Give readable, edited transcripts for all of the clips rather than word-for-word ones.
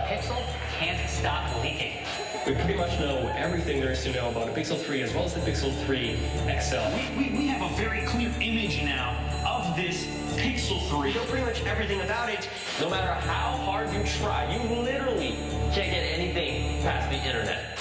Pixel can't stop leaking. We pretty much know everything there is to know about a Pixel 3 as well as the Pixel 3 XL. We have a very clear image now of this Pixel 3. We know pretty much everything about it. No matter how hard you try, you literally can't get anything past the internet.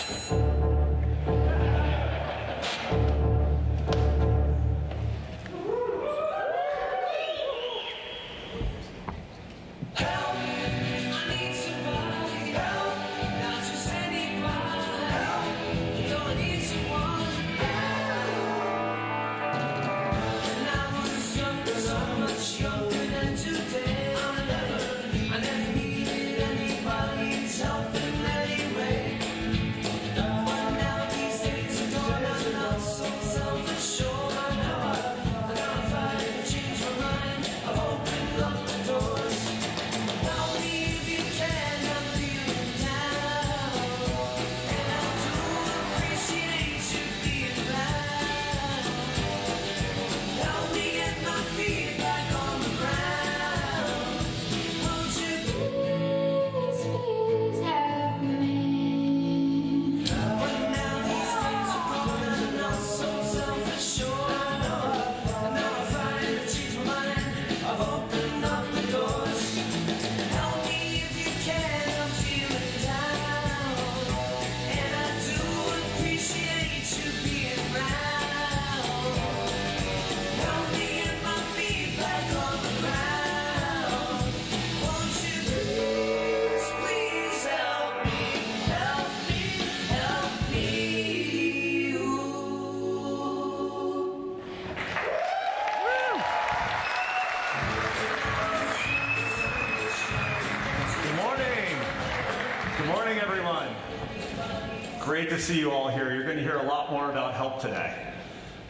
Great to see you all here. You're going to hear a lot more about help today.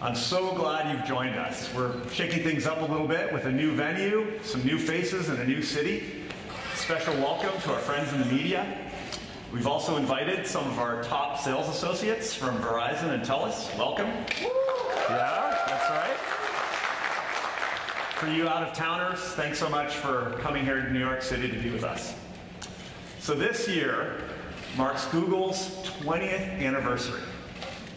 I'm so glad you've joined us. We're shaking things up a little bit with a new venue, some new faces, and a new city. Special welcome to our friends in the media. We've also invited some of our top sales associates from Verizon and TELUS. Welcome. Yeah, that's right. For you out-of-towners, thanks so much for coming here to New York City to be with us. So this year marks Google's 20th anniversary.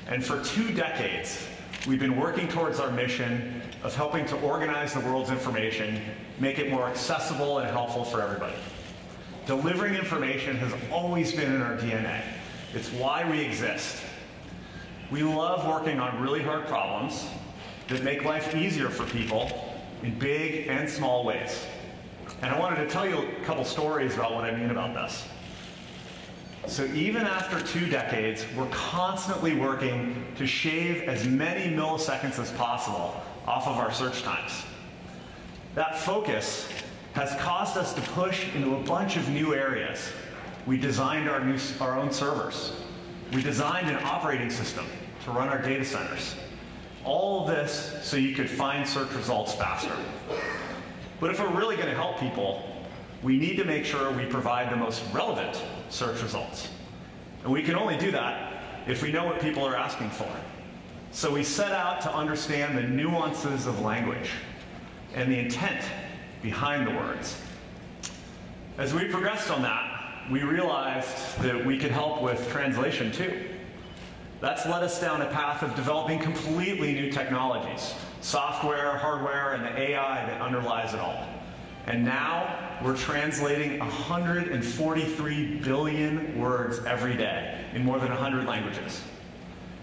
And for 2 decades, we've been working towards our mission of helping to organize the world's information, make it more accessible and helpful for everybody. Delivering information has always been in our DNA. It's why we exist. We love working on really hard problems that make life easier for people in big and small ways. And I wanted to tell you a couple stories about what I mean about this. So even after 2 decades, we're constantly working to shave as many milliseconds as possible off of our search times. That focus has caused us to push into a bunch of new areas. We designed our own servers. We designed an operating system to run our data centers. All of this so you could find search results faster. But if we're really going to help people, we need to make sure we provide the most relevant search results. And we can only do that if we know what people are asking for. So we set out to understand the nuances of language and the intent behind the words. As we progressed on that, we realized that we could help with translation too. That's led us down a path of developing completely new technologies, software, hardware, and the AI that underlies it all. And now we're translating 143 billion words every day in more than 100 languages.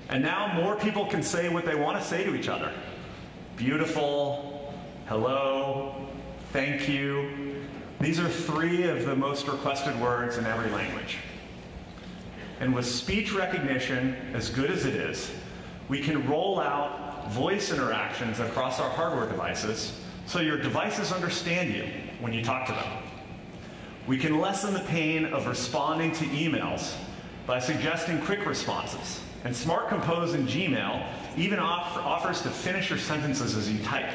And now more people can say what they want to say to each other. Beautiful, hello, thank you. These are 3 of the most requested words in every language. And with speech recognition as good as it is, we can roll out voice interactions across our hardware devices so your devices understand you when you talk to them. We can lessen the pain of responding to emails by suggesting quick responses. And Smart Compose in Gmail even offers to finish your sentences as you type.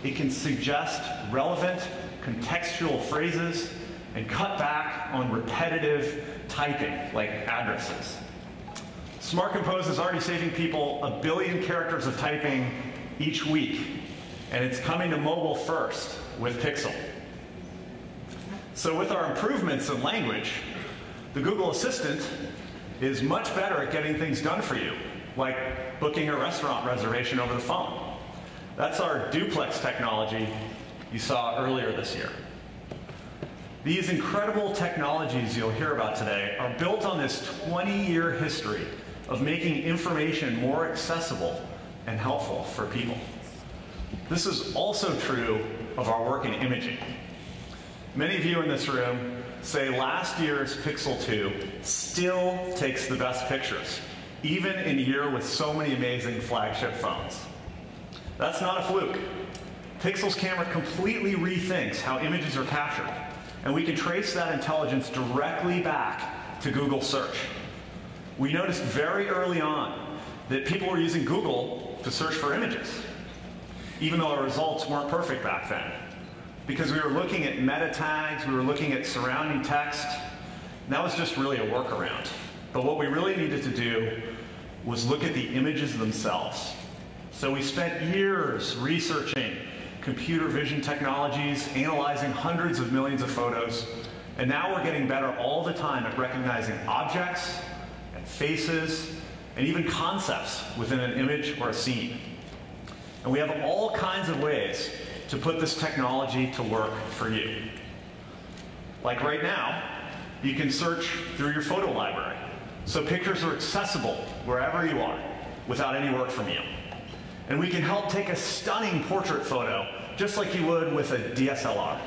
It can suggest relevant, contextual phrases and cut back on repetitive typing, like addresses. Smart Compose is already saving people 1 billion characters of typing each week, and it's coming to mobile first with Pixel. So with our improvements in language, The Google Assistant is much better at getting things done for you, like booking a restaurant reservation over the phone. That's our duplex technology you saw earlier this year. These incredible technologies you'll hear about today are built on this 20-year history of making information more accessible and helpful for people. This is also true of our work in imaging. Many of you in this room say last year's Pixel 2 still takes the best pictures, even in a year with so many amazing flagship phones. That's not a fluke. Pixel's camera completely rethinks how images are captured, and we can trace that intelligence directly back to Google search. We noticed very early on that people were using Google to search for images, even though our results weren't perfect back then. Because we were looking at meta tags, we were looking at surrounding text, and that was just really a workaround. But what we really needed to do was look at the images themselves. So we spent years researching computer vision technologies, analyzing hundreds of millions of photos, and now we're getting better all the time at recognizing objects, and faces, and even concepts within an image or a scene. And we have all kinds of ways to put this technology to work for you. Like right now, you can search through your photo library, so pictures are accessible wherever you are without any work from you. And we can help take a stunning portrait photo just like you would with a DSLR.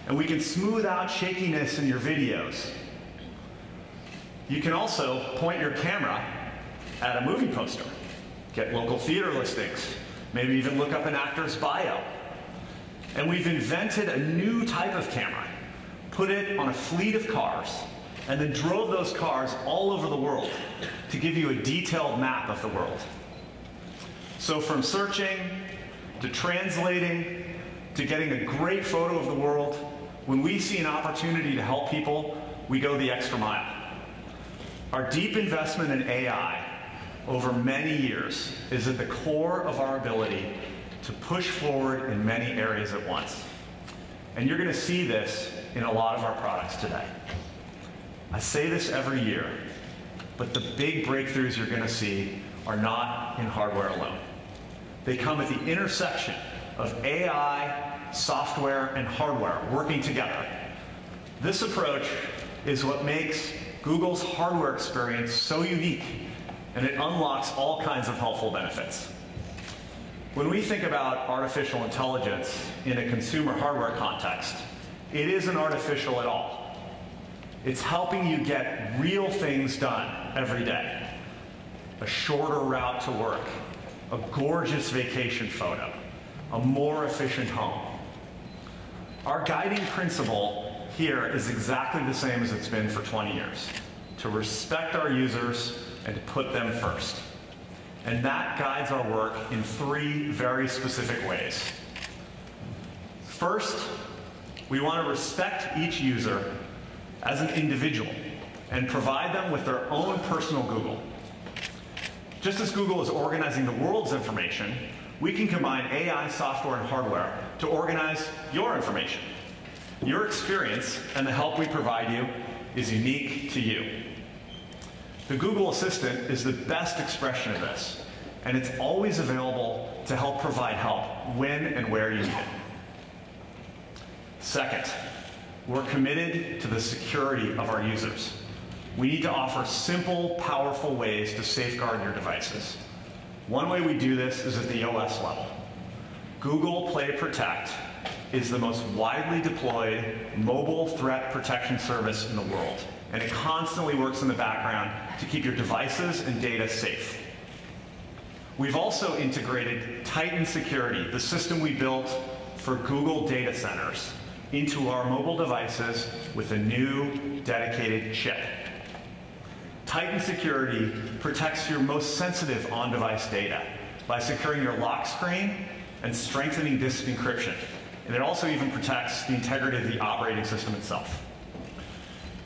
And we can smooth out shakiness in your videos. You can also point your camera at a movie poster, get local theater listings, maybe even look up an actor's bio. And we've invented a new type of camera, put it on a fleet of cars, and then drove those cars all over the world to give you a detailed map of the world. So from searching, to translating, to getting a great photo of the world, when we see an opportunity to help people, we go the extra mile. Our deep investment in AI over many years is at the core of our ability to push forward in many areas at once. And you're going to see this in a lot of our products today. I say this every year, but the big breakthroughs you're going to see are not in hardware alone. They come at the intersection of AI, software, and hardware working together. This approach is what makes Google's hardware experience so unique, and it unlocks all kinds of helpful benefits. When we think about artificial intelligence in a consumer hardware context, it isn't artificial at all. It's helping you get real things done every day. A shorter route to work, a gorgeous vacation photo, a more efficient home. Our guiding principle here is exactly the same as it's been for 20 years, to respect our users and to put them first. And that guides our work in three very specific ways. First, we want to respect each user as an individual and provide them with their own personal Google. Just as Google is organizing the world's information, we can combine AI, software, and hardware to organize your information. Your experience and the help we provide you is unique to you. The Google Assistant is the best expression of this, and it's always available to help provide help when and where you need it. Second, we're committed to the security of our users. We need to offer simple, powerful ways to safeguard your devices. One way we do this is at the OS level. Google Play Protect is the most widely deployed mobile threat protection service in the world, and it constantly works in the background to keep your devices and data safe. We've also integrated Titan Security, the system we built for Google data centers, into our mobile devices with a new dedicated chip. Titan Security protects your most sensitive on-device data by securing your lock screen and strengthening disk encryption. And it also even protects the integrity of the operating system itself.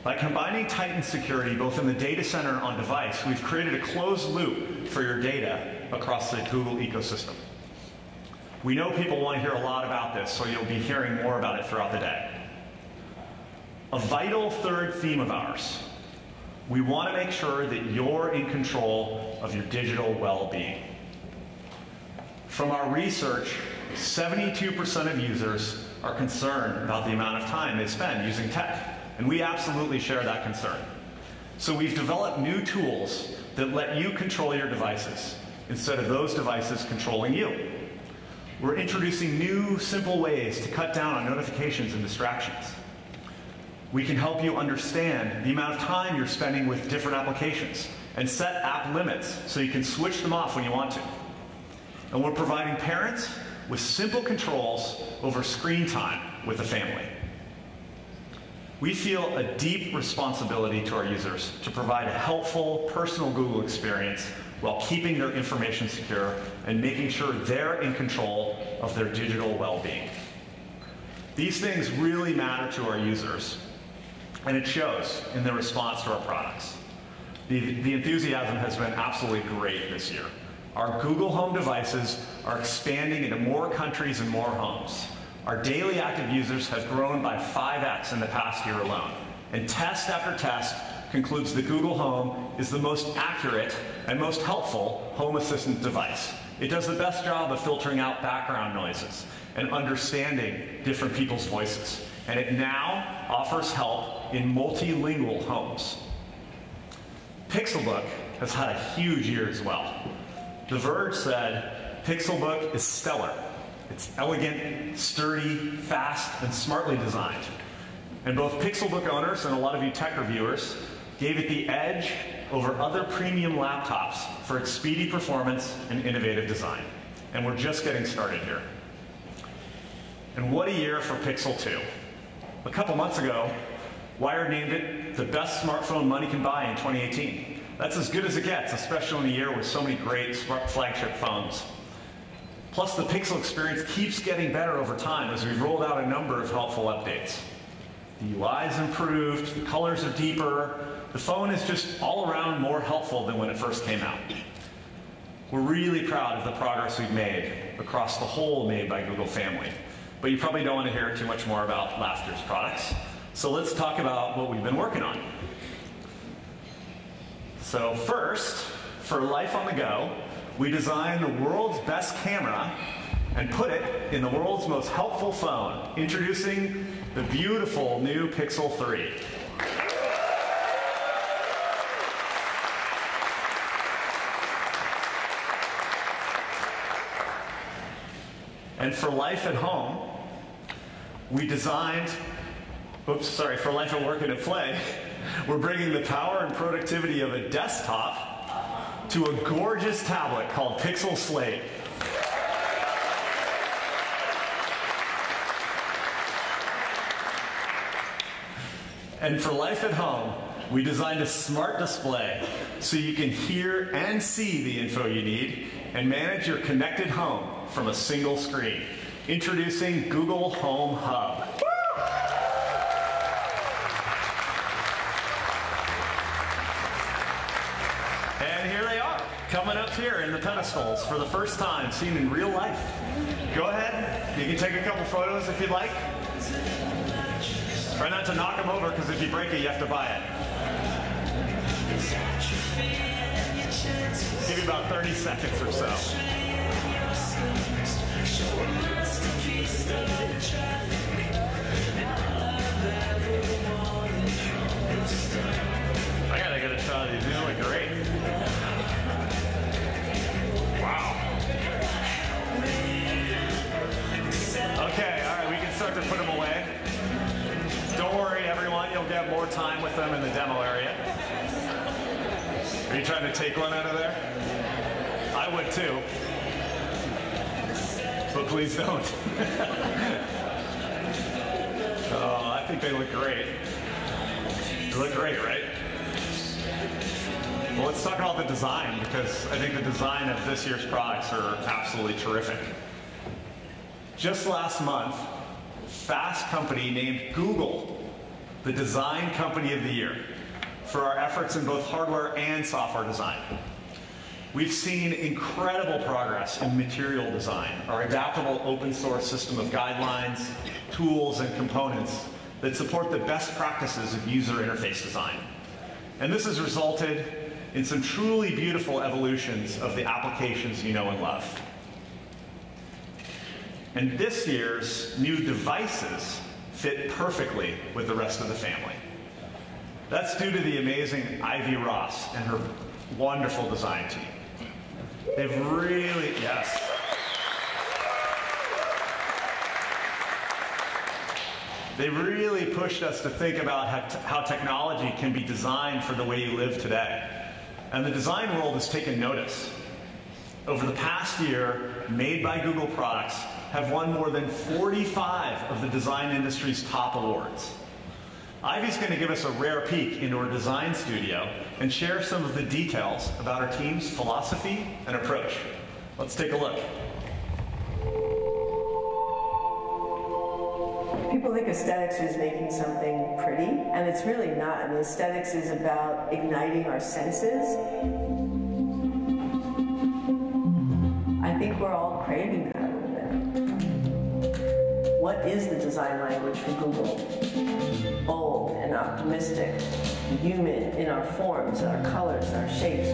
By combining Titan Security both in the data center and on device, we've created a closed loop for your data across the Google ecosystem. We know people want to hear a lot about this, so you'll be hearing more about it throughout the day. A vital third theme of ours We want to make sure that you're in control of your digital well-being. From our research, 72% of users are concerned about the amount of time they spend using tech, and we absolutely share that concern. So we've developed new tools that let you control your devices instead of those devices controlling you. We're introducing new, simple ways to cut down on notifications and distractions. We can help you understand the amount of time you're spending with different applications and set app limits so you can switch them off when you want to. And we're providing parents with simple controls over screen time with the family. We feel a deep responsibility to our users to provide a helpful, personal Google experience while keeping their information secure and making sure they're in control of their digital well-being. These things really matter to our users, and it shows in the response to our products. The enthusiasm has been absolutely great this year. Our Google Home devices are expanding into more countries and more homes. Our daily active users have grown by 5x in the past year alone. And test after test concludes that Google Home is the most accurate and most helpful home assistant device. It does the best job of filtering out background noises and understanding different people's voices. And it now offers help in multilingual homes. Pixelbook has had a huge year as well. The Verge said, Pixelbook is stellar. It's elegant, sturdy, fast, and smartly designed. And both Pixelbook owners and a lot of you tech reviewers gave it the edge over other premium laptops for its speedy performance and innovative design. And we're just getting started here. And what a year for Pixel 2. A couple months ago, Wired named it the best smartphone money can buy in 2018. That's as good as it gets, especially in a year with so many great smart flagship phones. Plus, the Pixel experience keeps getting better over time as we've rolled out a number of helpful updates. The UI's improved, the colors are deeper, the phone is just all around more helpful than when it first came out. We're really proud of the progress we've made across the whole Made by Google family. But you probably don't want to hear too much more about last year's products. So let's talk about what we've been working on. So first, for Life on the Go, we designed the world's best camera and put it in the world's most helpful phone, introducing the beautiful new Pixel 3. And for Life at Home, we designed, for Life at Work and at Play, we're bringing the power and productivity of a desktop to a gorgeous tablet called Pixel Slate. And for Life at Home, we designed a smart display so you can hear and see the info you need and manage your connected home from a single screen. Introducing Google Home Hub. And here they are, coming up here in the pedestals for the first time, seen in real life. Go ahead, you can take a couple photos if you'd like. Try not to knock them over, because if you break it, you have to buy it. Give you about 30 seconds or so. I gotta get a shot of these. These look great. Wow. Okay, all right, we can start to put them away. Don't worry, everyone, you'll get more time with them in the demo area. Are you trying to take one out of there? I would too. But please don't. Oh, I think they look great. They look great, right? Well, let's talk about the design, because I think the design of this year's products are absolutely terrific. Just last month, Fast Company named Google the Design Company of the Year for our efforts in both hardware and software design. We've seen incredible progress in material design, our adaptable open source system of guidelines, tools, and components that support the best practices of user interface design. And this has resulted in some truly beautiful evolutions of the applications you know and love. And this year's new devices fit perfectly with the rest of the family. That's due to the amazing Ivy Ross and her wonderful design team. They've really, yes. They really pushed us to think about how technology can be designed for the way you live today. And the design world has taken notice. Over the past year, Made by Google products have won more than 45 of the design industry's top awards. Ivy's going to give us a rare peek into our design studio and share some of the details about our team's philosophy and approach. Let's take a look. People think aesthetics is making something pretty, and it's really not. I mean, aesthetics is about igniting our senses. I think we're all craving that a little bit. What is the design language for Google? Bold and optimistic, human in our forms, our colors, our shapes.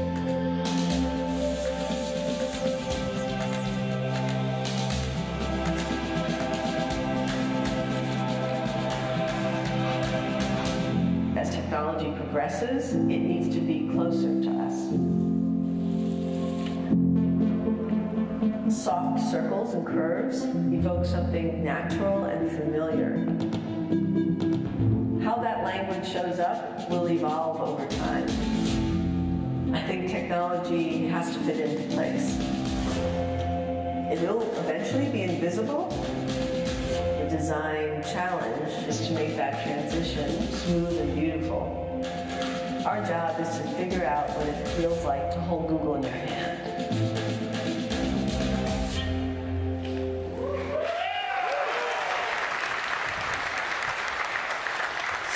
As technology progresses, it needs to be closer to us. Soft circles and curves evoke something natural and familiar. How that language shows up will evolve over time. I think technology has to fit into place. It will eventually be invisible. The design challenge is to make that transition smooth and beautiful. Our job is to figure out what it feels like to hold Google in your hand.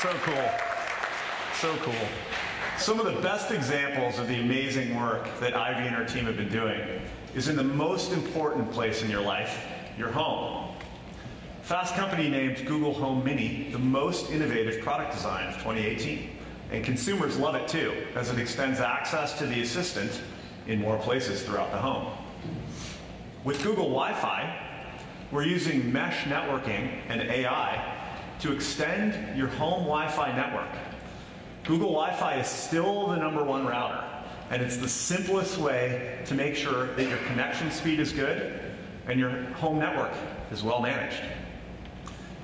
So cool. So cool. Some of the best examples of the amazing work that Ivy and her team have been doing is in the most important place in your life, your home. Fast Company named Google Home Mini the most innovative product design of 2018. And consumers love it too, as it extends access to the Assistant in more places throughout the home. With Google Wi-Fi, we're using mesh networking and AI to extend your home Wi-Fi network. Google Wi-Fi is still the #1 router, and it's the simplest way to make sure that your connection speed is good and your home network is well managed.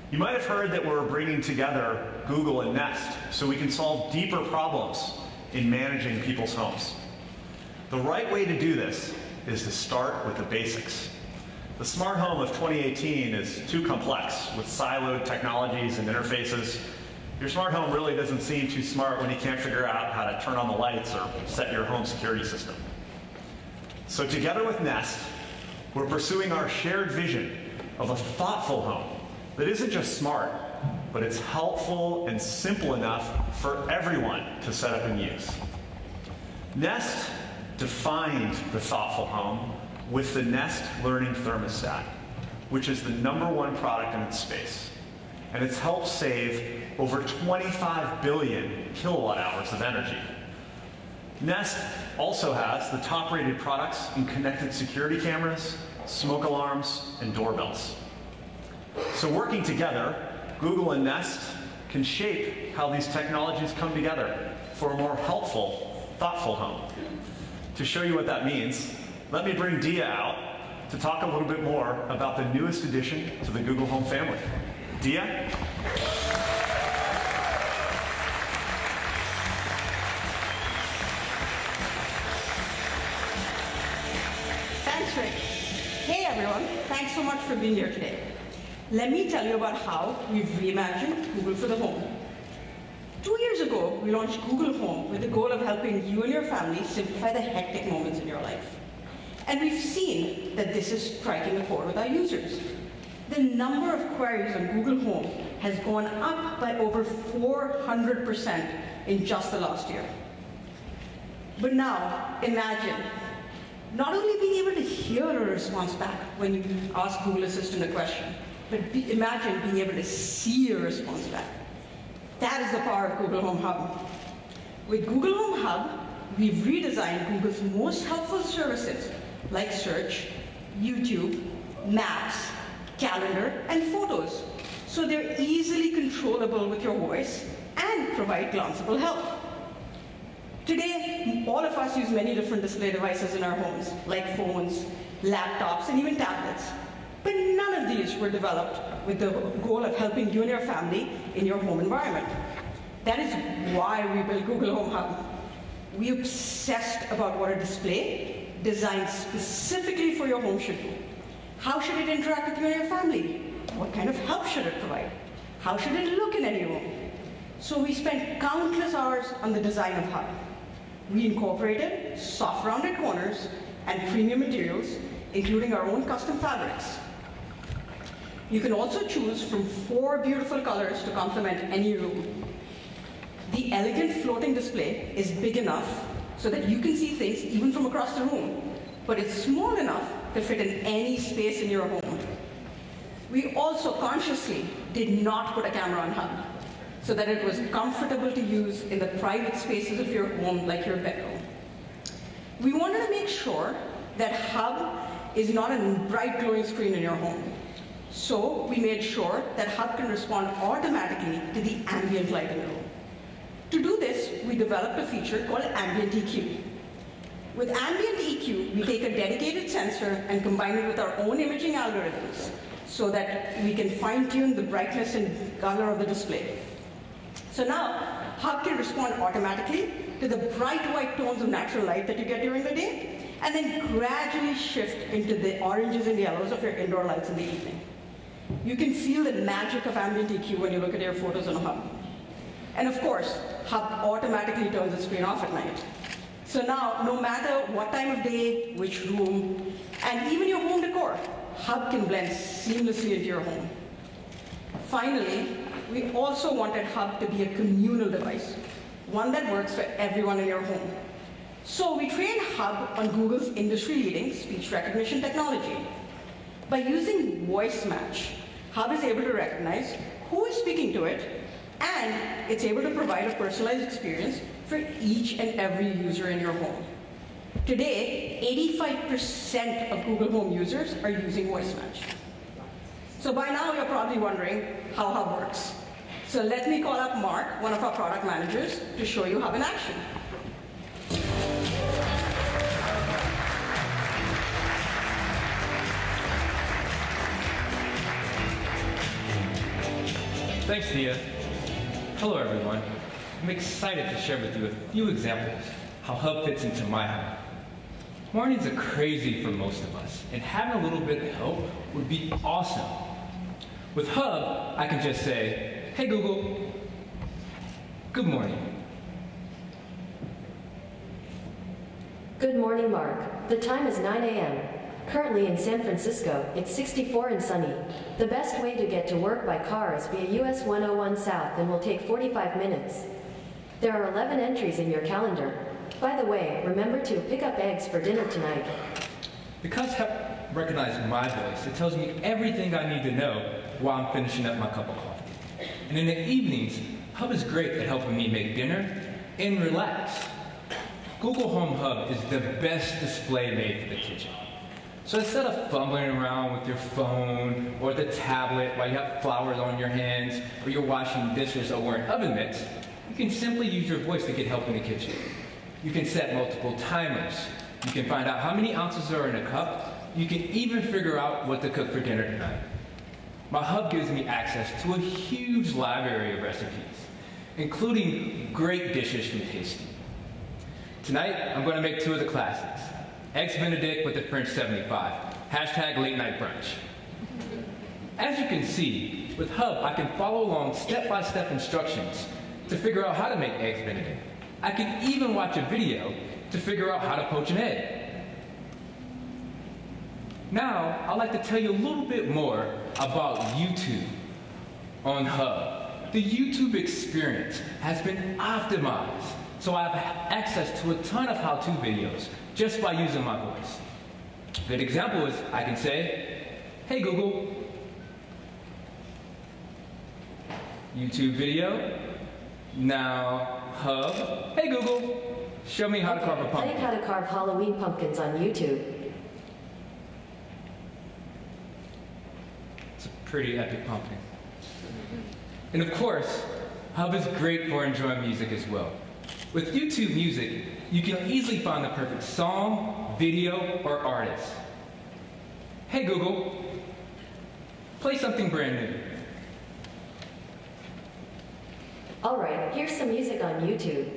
You might have heard that we're bringing together Google and Nest so we can solve deeper problems in managing people's homes. The right way to do this is to start with the basics. The smart home of 2018 is too complex with siloed technologies and interfaces. Your smart home really doesn't seem too smart when you can't figure out how to turn on the lights or set your home security system. So together with Nest, we're pursuing our shared vision of a thoughtful home that isn't just smart, but it's helpful and simple enough for everyone to set up and use. Nest defined the thoughtful home with the Nest Learning Thermostat, which is the #1 product in its space. And it's helped save over 25 billion kilowatt hours of energy. Nest also has the top-rated products in connected security cameras, smoke alarms, and doorbells. So working together, Google and Nest can shape how these technologies come together for a more helpful, thoughtful home. To show you what that means, let me bring Dia out to talk a little bit more about the newest addition to the Google Home family. Dia? Thanks, Rick. Hey, everyone. Thanks so much for being here today. Let me tell you about how we've reimagined Google for the home. 2 years ago, we launched Google Home with the goal of helping you and your family simplify the hectic moments in your life. And we've seen that this is striking a chord with our users. The number of queries on Google Home has gone up by over 400% in just the last year. But now, imagine not only being able to hear a response back when you ask Google Assistant a question, but imagine being able to see a response back. That is the power of Google Home Hub. With Google Home Hub, we've redesigned Google's most helpful services like search, YouTube, maps, calendar, and photos, so they're easily controllable with your voice and provide glanceable help. Today, all of us use many different display devices in our homes, like phones, laptops, and even tablets. But none of these were developed with the goal of helping you and your family in your home environment. That is why we built Google Home Hub. We obsessed about what a display designed specifically for your home should do. How should it interact with you and your family? What kind of help should it provide? How should it look in any room? So we spent countless hours on the design of Hub. We incorporated soft rounded corners and premium materials, including our own custom fabrics. You can also choose from 4 beautiful colors to complement any room. The elegant floating display is big enough so that you can see things even from across the room, but it's small enough to fit in any space in your home. We also consciously did not put a camera on Hub so that it was comfortable to use in the private spaces of your home, like your bedroom. We wanted to make sure that Hub is not a bright glowing screen in your home. So we made sure that Hub can respond automatically to the ambient light in the room. To do this, we developed a feature called Ambient EQ. With Ambient EQ, we take a dedicated sensor and combine it with our own imaging algorithms so that we can fine-tune the brightness and color of the display. So now, Hub can respond automatically to the bright white tones of natural light that you get during the day, and then gradually shift into the oranges and yellows of your indoor lights in the evening. You can feel the magic of Ambient EQ when you look at your photos on Hub. And of course, Hub automatically turns the screen off at night. So now, no matter what time of day, which room, and even your home decor, Hub can blend seamlessly into your home. Finally, we also wanted Hub to be a communal device, one that works for everyone in your home. So we trained Hub on Google's industry-leading speech recognition technology. By using voice match, Hub is able to recognize who is speaking to it, and it's able to provide a personalized experience for each and every user in your home. Today, 85% of Google Home users are using voice match. So by now, you're probably wondering how Hub works. So let me call up Mark, one of our product managers, to show you Hub in action. Thanks, Thea. Hello, everyone. I'm excited to share with you a few examples how Hub fits into my home. Mornings are crazy for most of us, and having a little bit of help would be awesome. With Hub, I can just say, "Hey Google, good morning." Good morning, Mark. The time is 9 a.m. Currently in San Francisco, it's 64 and sunny. The best way to get to work by car is via US 101 South and will take 45 minutes. There are 11 entries in your calendar. By the way, remember to pick up eggs for dinner tonight. Because Hub recognizes my voice, it tells me everything I need to know while I'm finishing up my cup of coffee. And in the evenings, Hub is great at helping me make dinner and relax. Google Home Hub is the best display made for the kitchen. So instead of fumbling around with your phone or the tablet while you have flowers on your hands or you're washing dishes or wearing oven mitts, you can simply use your voice to get help in the kitchen. You can set multiple timers. You can find out how many ounces are in a cup. You can even figure out what to cook for dinner tonight. My Hub gives me access to a huge library of recipes, including great dishes from Tasty. Tonight, I'm going to make 2 of the classics. Eggs Benedict with the French 75. Hashtag late night brunch. As you can see, with Hub, I can follow along step-by-step instructions to figure out how to make Eggs Benedict. I can even watch a video to figure out how to poach an egg. Now, I'd like to tell you a little bit more about YouTube on Hub. The YouTube experience has been optimized, so I have access to a ton of how-to videos just by using my voice. A good example is I can say, "Hey Google, YouTube video, Now, Hub, hey Google, show me how to carve a pumpkin. Think how to carve Halloween pumpkins on YouTube. It's a pretty epic pumpkin. And of course, Hub is great for enjoying music as well. With YouTube Music, you can easily find the perfect song, video, or artist. Hey Google, play something brand new. All right, here's some music on YouTube.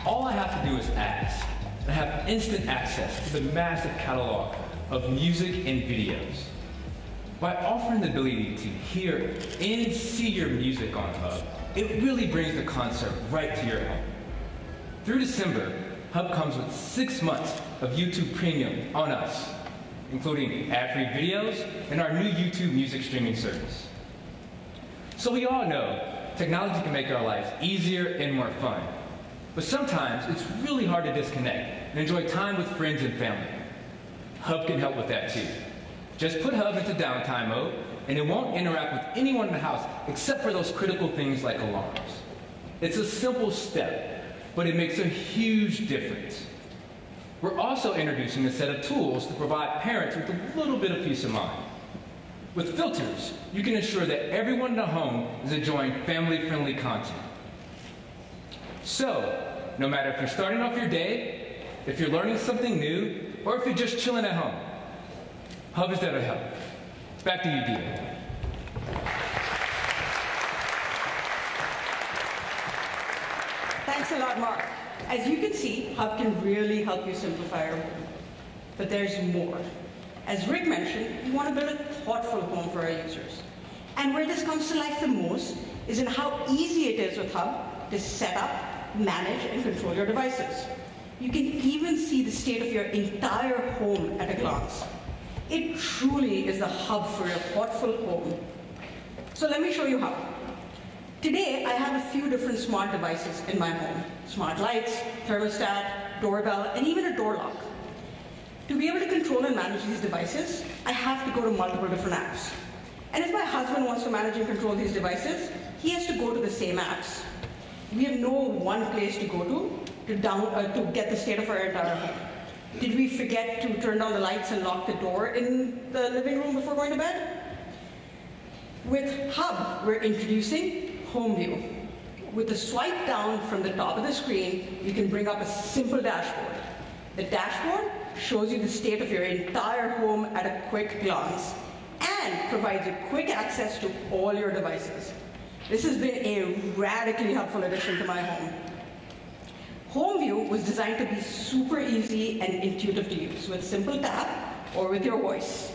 All I have to do is ask, and I have instant access to the massive catalog of music and videos. By offering the ability to hear and see your music on Hub, it really brings the concert right to your home. Through December, Hub comes with 6 months of YouTube Premium on us, including ad-free videos and our new YouTube music streaming service. So we all know technology can make our lives easier and more fun, but sometimes it's really hard to disconnect and enjoy time with friends and family. Hub can help with that too. Just put Hub into downtime mode, and it won't interact with anyone in the house except for those critical things like alarms. It's a simple step, but it makes a huge difference. We're also introducing a set of tools to provide parents with a little bit of peace of mind. With filters, you can ensure that everyone in the home is enjoying family-friendly content. So, no matter if you're starting off your day, if you're learning something new, or if you're just chilling at home, Hub is there to help. Back to you, Dia. Thanks a lot, Mark. As you can see, Hub can really help you simplify your home. But there's more. As Rick mentioned, we want to build a thoughtful home for our users. And where this comes to life the most is in how easy it is with Hub to set up, manage, and control your devices. You can even see the state of your entire home at a glance. It truly is the hub for your thoughtful home. So let me show you how. Today, I have a few different smart devices in my home. Smart lights, thermostat, doorbell, and even a door lock. To be able to control and manage these devices, I have to go to multiple different apps. And if my husband wants to manage and control these devices, he has to go to the same apps. We have no one place to go to get the state of our entire home. Did we forget to turn down the lights and lock the door in the living room before going to bed? With Hub, we're introducing Home View. With a swipe down from the top of the screen, you can bring up a simple dashboard. The dashboard shows you the state of your entire home at a quick glance and provides you quick access to all your devices. This has been a radically helpful addition to my home. Home View was designed to be super easy and intuitive to use with a simple tap or with your voice.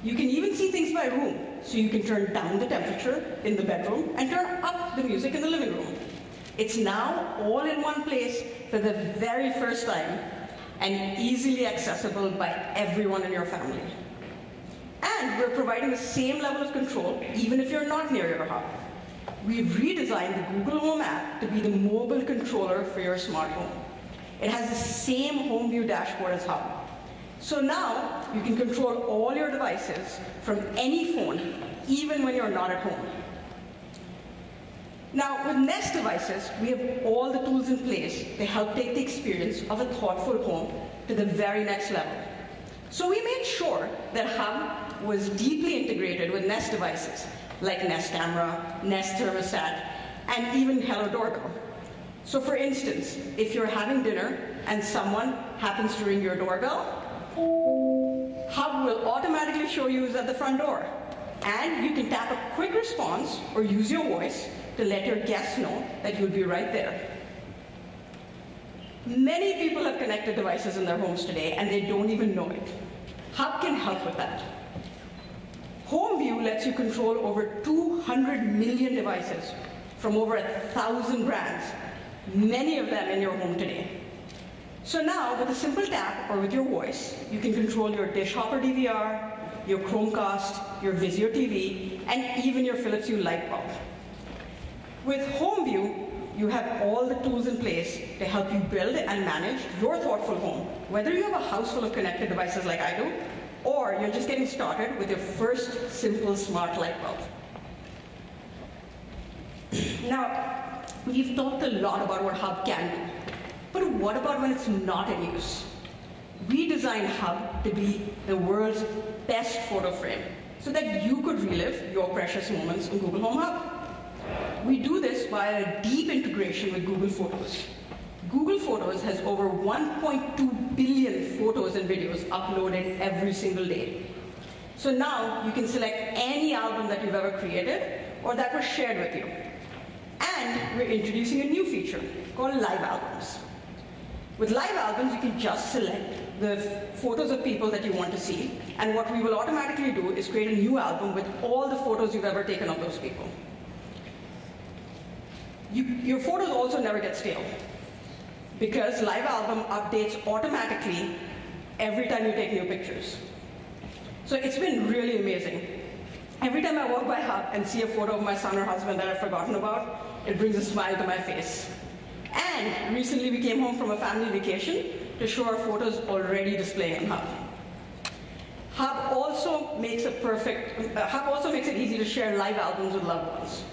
You can even see things by room, so you can turn down the temperature in the bedroom and turn up the music in the living room. It's now all in one place for the very first time and easily accessible by everyone in your family. And we're providing the same level of control even if you're not near your hub. We've redesigned the Google Home app to be the mobile controller for your smart home. It has the same Home View dashboard as Hub. So now you can control all your devices from any phone, even when you're not at home. Now, with Nest devices, we have all the tools in place to help take the experience of a thoughtful home to the very next level. So we made sure that Hub was deeply integrated with Nest devices, like Nest Camera, Nest Thermostat, and even Hello Doorbell. So for instance, if you're having dinner and someone happens to ring your doorbell, Hub will automatically show you who's at the front door. And you can tap a quick response or use your voice to let your guests know that you'll be right there. Many people have connected devices in their homes today and they don't even know it. Hub can help with that. Home View lets you control over 200 million devices from over 1,000 brands, many of them in your home today. So now, with a simple tap or with your voice, you can control your dish hopper DVR, your Chromecast, your Vizio TV, and even your Philips Hue light bulb. With Home View, you have all the tools in place to help you build and manage your thoughtful home Whether you have a house full of connected devices like I do, or you're just getting started with your first simple smart light bulb. Now, we've talked a lot about what Hub can do, but what about when it's not in use? We designed Hub to be the world's best photo frame so that you could relive your precious moments in Google Home Hub. We do this via a deep integration with Google Photos. Google Photos has over 1.2 billion photos and videos uploaded every single day. So now you can select any album that you've ever created or that was shared with you. And we're introducing a new feature called Live Albums. With Live Albums, you can just select the photos of people that you want to see, and what we will automatically do is create a new album with all the photos you've ever taken of those people. Your photos also never get stale, because Live Album updates automatically every time you take new pictures. So it's been really amazing. Every time I walk by Hub and see a photo of my son or husband that I've forgotten about, it brings a smile to my face. And recently we came home from a family vacation to show our photos already displaying on Hub. Hub also makes it easy to share live albums with loved ones.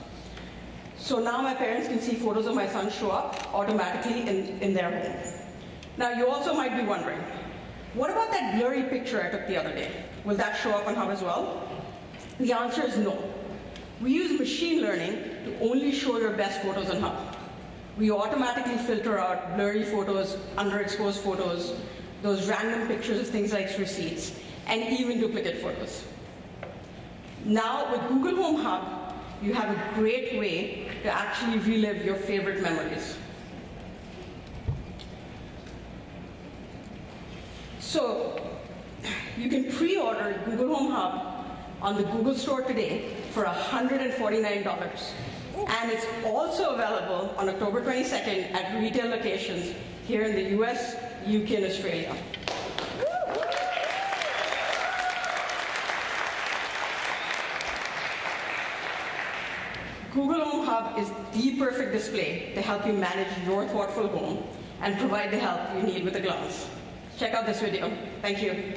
So now my parents can see photos of my son show up automatically in their home. Now you also might be wondering, what about that blurry picture I took the other day? Will that show up on Hub as well? The answer is no. We use machine learning to only show your best photos on Hub. We automatically filter out blurry photos, underexposed photos, those random pictures of things like receipts, and even duplicate photos. Now with Google Home Hub, you have a great way to actually relive your favorite memories. So you can pre-order Google Home Hub on the Google Store today for $149. And it's also available on October 22nd at retail locations here in the US, UK, and Australia. Google Home Hub is the perfect display to help you manage your thoughtful home and provide the help you need with a glance. Check out this video. Thank you.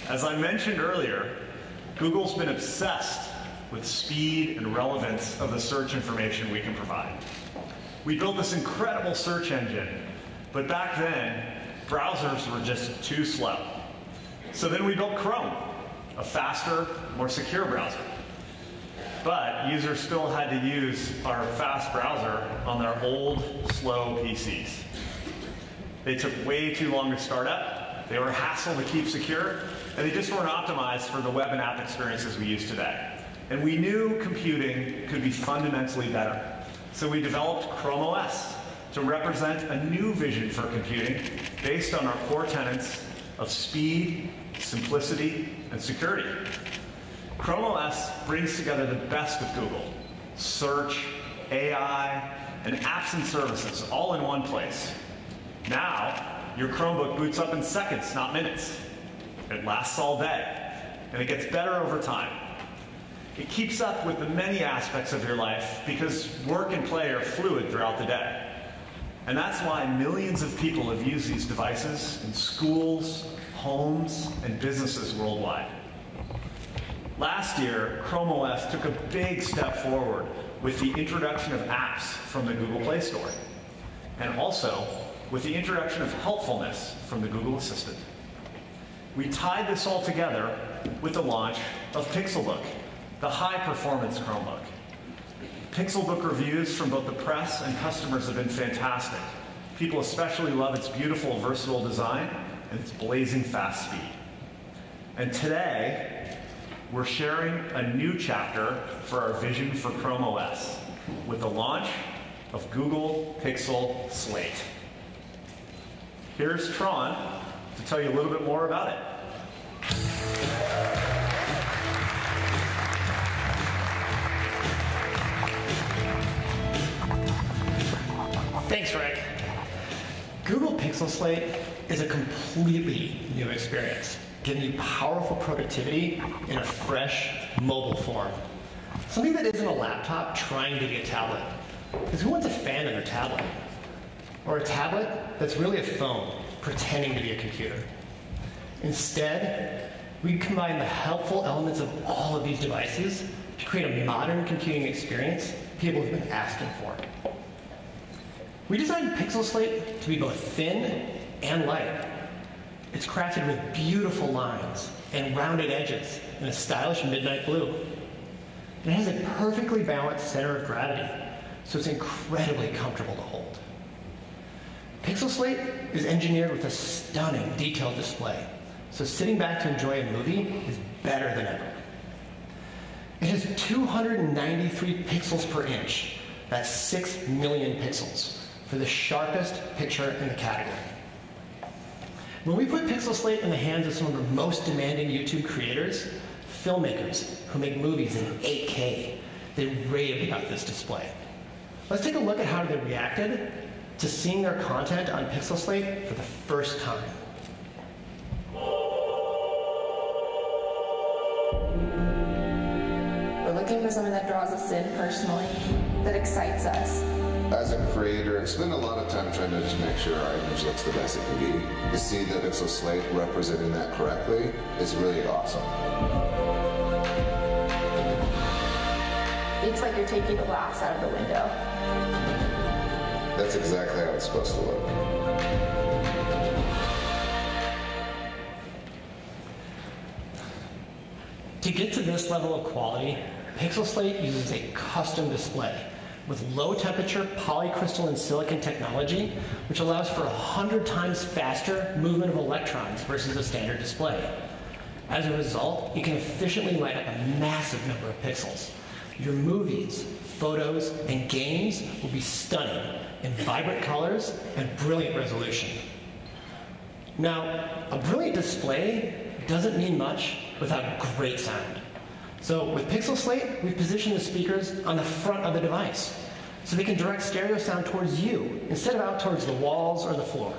As I mentioned earlier, Google's been obsessed with speed and relevance of the search information we can provide. We built this incredible search engine, but back then, browsers were just too slow. So then we built Chrome, a faster, more secure browser. But users still had to use our fast browser on their old, slow PCs. They took way too long to start up, they were a hassle to keep secure, and they just weren't optimized for the web and app experiences we use today. And we knew computing could be fundamentally better. So we developed Chrome OS to represent a new vision for computing based on our core tenets of speed, simplicity, and security. Chrome OS brings together the best of Google: search, AI, and apps and services all in one place. Now, your Chromebook boots up in seconds, not minutes. It lasts all day, and it gets better over time. It keeps up with the many aspects of your life because work and play are fluid throughout the day. And that's why millions of people have used these devices in schools, homes, and businesses worldwide. Last year, Chrome OS took a big step forward with the introduction of apps from the Google Play Store, and also with the introduction of helpfulness from the Google Assistant. We tied this all together with the launch of Pixelbook, the high-performance Chromebook. Pixelbook reviews from both the press and customers have been fantastic. People especially love its beautiful, versatile design and its blazing fast speed. And today, we're sharing a new chapter for our vision for Chrome OS with the launch of Google Pixel Slate. Here's Tron to tell you a little bit more about it. Thanks, Rick. Google Pixel Slate is a completely new experience, giving you powerful productivity in a fresh, mobile form. Something that isn't a laptop trying to be a tablet. Because who wants a fan in their tablet? Or a tablet that's really a phone, pretending to be a computer. Instead, we combine the helpful elements of all of these devices to create a modern computing experience people have been asking for. We designed Pixel Slate to be both thin and light. It's crafted with beautiful lines and rounded edges in a stylish midnight blue. And it has a perfectly balanced center of gravity, so it's incredibly comfortable to hold. Pixel Slate is engineered with a stunning detailed display, so sitting back to enjoy a movie is better than ever. It has 293 pixels per inch. That's 6 million pixels for the sharpest picture in the category. When we put Pixel Slate in the hands of some of the most demanding YouTube creators, filmmakers who make movies in 8K, they raved about this display. Let's take a look at how they reacted to seeing their content on Pixel Slate for the first time. We're looking for something that draws us in personally, that excites us. As a creator, I spend a lot of time trying to just make sure our image looks the best it can be. To see the Pixel Slate representing that correctly is really awesome. It's like you're taking the glass out of the window. That's exactly how it's supposed to look. To get to this level of quality, Pixel Slate uses a custom display with low-temperature polycrystalline silicon technology, which allows for 100 times faster movement of electrons versus a standard display. As a result, you can efficiently light up a massive number of pixels. Your movies, photos, and games will be stunning in vibrant colors and brilliant resolution. Now, a brilliant display doesn't mean much without great sound. So with Pixel Slate, we've positioned the speakers on the front of the device so they can direct stereo sound towards you instead of out towards the walls or the floor.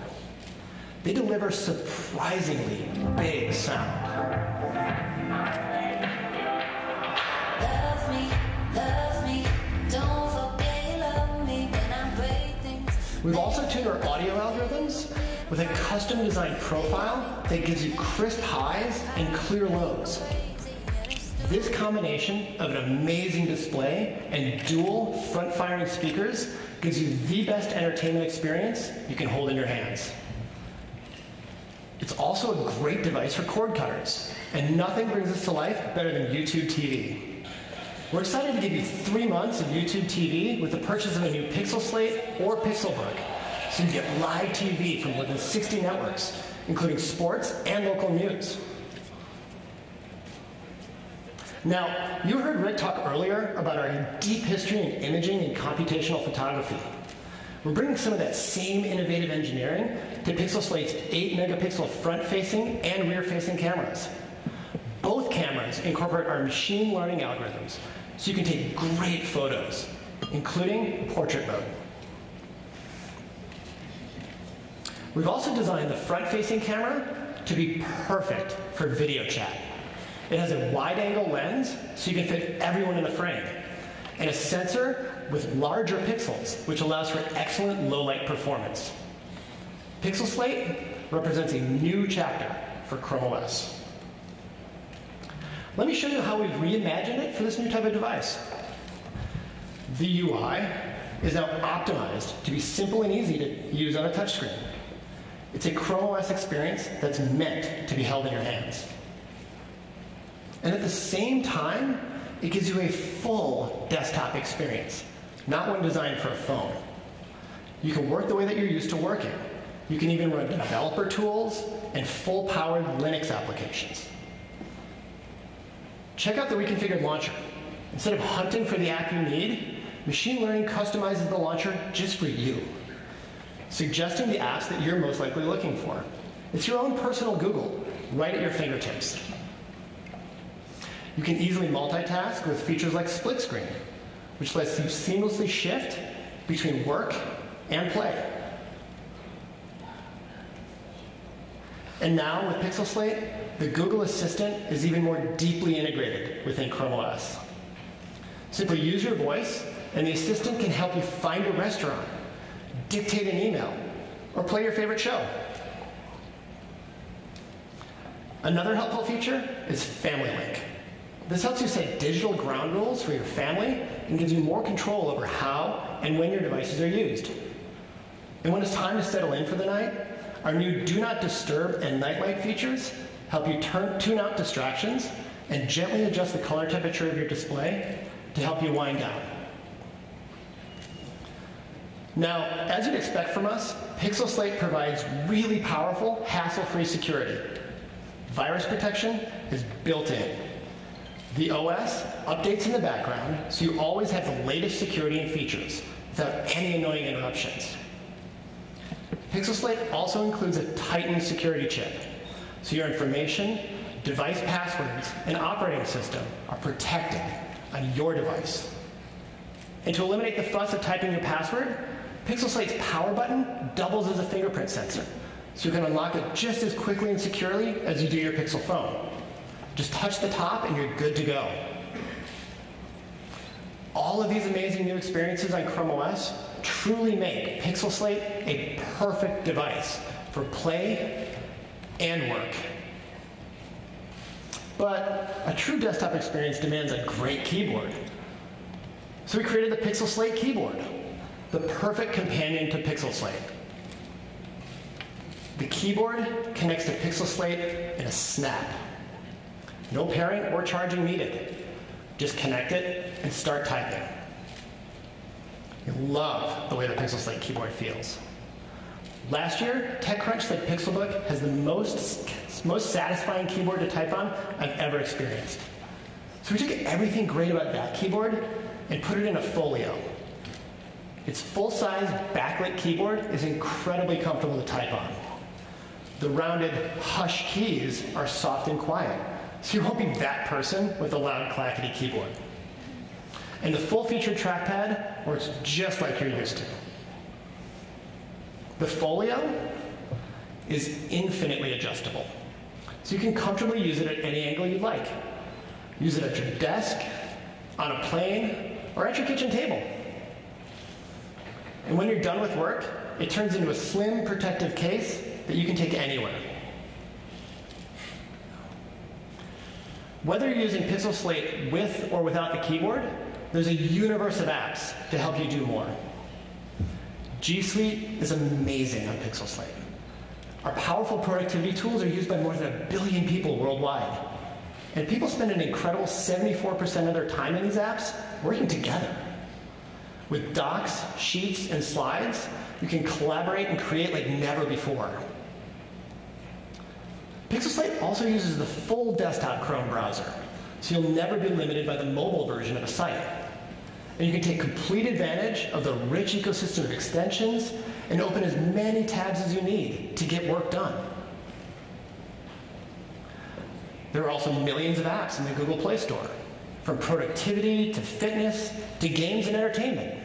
They deliver surprisingly big sound. We've also tuned our audio algorithms with a custom designed profile that gives you crisp highs and clear lows. This combination of an amazing display and dual front-firing speakers gives you the best entertainment experience you can hold in your hands. It's also a great device for cord cutters, and nothing brings this to life better than YouTube TV. We're excited to give you 3 months of YouTube TV with the purchase of a new Pixel Slate or Pixelbook, so you get live TV from more than 60 networks, including sports and local news. Now, you heard Rick talk earlier about our deep history in imaging and computational photography. We're bringing some of that same innovative engineering to Pixel Slate's 8-megapixel front-facing and rear-facing cameras. Both cameras incorporate our machine learning algorithms, so you can take great photos, including portrait mode. We've also designed the front-facing camera to be perfect for video chat. It has a wide-angle lens, so you can fit everyone in the frame, and a sensor with larger pixels, which allows for excellent low-light performance. Pixel Slate represents a new chapter for Chrome OS. Let me show you how we've reimagined it for this new type of device. The UI is now optimized to be simple and easy to use on a touchscreen. It's a Chrome OS experience that's meant to be held in your hands. And at the same time, it gives you a full desktop experience, not one designed for a phone. You can work the way that you're used to working. You can even run developer tools and full-powered Linux applications. Check out the reconfigured launcher. Instead of hunting for the app you need, machine learning customizes the launcher just for you, suggesting the apps that you're most likely looking for. It's your own personal Google, right at your fingertips. You can easily multitask with features like split screen, which lets you seamlessly shift between work and play. And now with Pixel Slate, the Google Assistant is even more deeply integrated within Chrome OS. Simply use your voice, and the Assistant can help you find a restaurant, dictate an email, or play your favorite show. Another helpful feature is Family Link. This helps you set digital ground rules for your family and gives you more control over how and when your devices are used. And when it's time to settle in for the night, our new Do Not Disturb and Nightlight features help you tune out distractions and gently adjust the color temperature of your display to help you wind down. Now, as you'd expect from us, Pixel Slate provides really powerful, hassle-free security. Virus protection is built in. The OS updates in the background, so you always have the latest security and features without any annoying interruptions. Pixel Slate also includes a tightened security chip, so your information, device passwords, and operating system are protected on your device. And to eliminate the fuss of typing your password, Pixel Slate's power button doubles as a fingerprint sensor, so you can unlock it just as quickly and securely as you do your Pixel phone. Just touch the top and you're good to go. All of these amazing new experiences on Chrome OS truly make Pixel Slate a perfect device for play and work. But a true desktop experience demands a great keyboard. So we created the Pixel Slate keyboard, the perfect companion to Pixel Slate. The keyboard connects to Pixel Slate in a snap. No pairing or charging needed. Just connect it and start typing. You'll love the way the Pixel Slate keyboard feels. Last year, TechCrunch said Pixelbook has the most satisfying keyboard to type on I've ever experienced. So we took everything great about that keyboard and put it in a folio. Its full-size backlit keyboard is incredibly comfortable to type on. The rounded Hush keys are soft and quiet, so you won't be that person with a loud clackety keyboard. And the full-featured trackpad works just like you're used to. The folio is infinitely adjustable, so you can comfortably use it at any angle you'd like. Use it at your desk, on a plane, or at your kitchen table. And when you're done with work, it turns into a slim, protective case that you can take anywhere. Whether you're using Pixel Slate with or without the keyboard, there's a universe of apps to help you do more. G Suite is amazing on Pixel Slate. Our powerful productivity tools are used by more than 1 billion people worldwide. And people spend an incredible 74% of their time in these apps working together. With docs, sheets, and slides, you can collaborate and create like never before. Pixel Slate also uses the full desktop Chrome browser, so you'll never be limited by the mobile version of a site. And you can take complete advantage of the rich ecosystem of extensions and open as many tabs as you need to get work done. There are also millions of apps in the Google Play Store, from productivity to fitness to games and entertainment.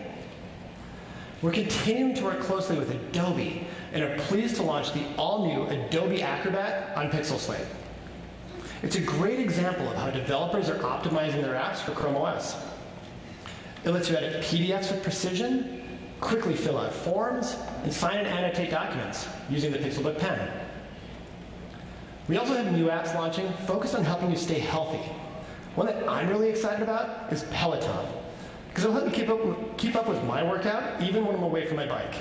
We're continuing to work closely with Adobe and are pleased to launch the all-new Adobe Acrobat on Pixel Slate. It's a great example of how developers are optimizing their apps for Chrome OS. It lets you edit PDFs with precision, quickly fill out forms, and sign and annotate documents using the Pixelbook pen. We also have new apps launching focused on helping you stay healthy. One that I'm really excited about is Peloton, because it'll help me keep up with my workout even when I'm away from my bike.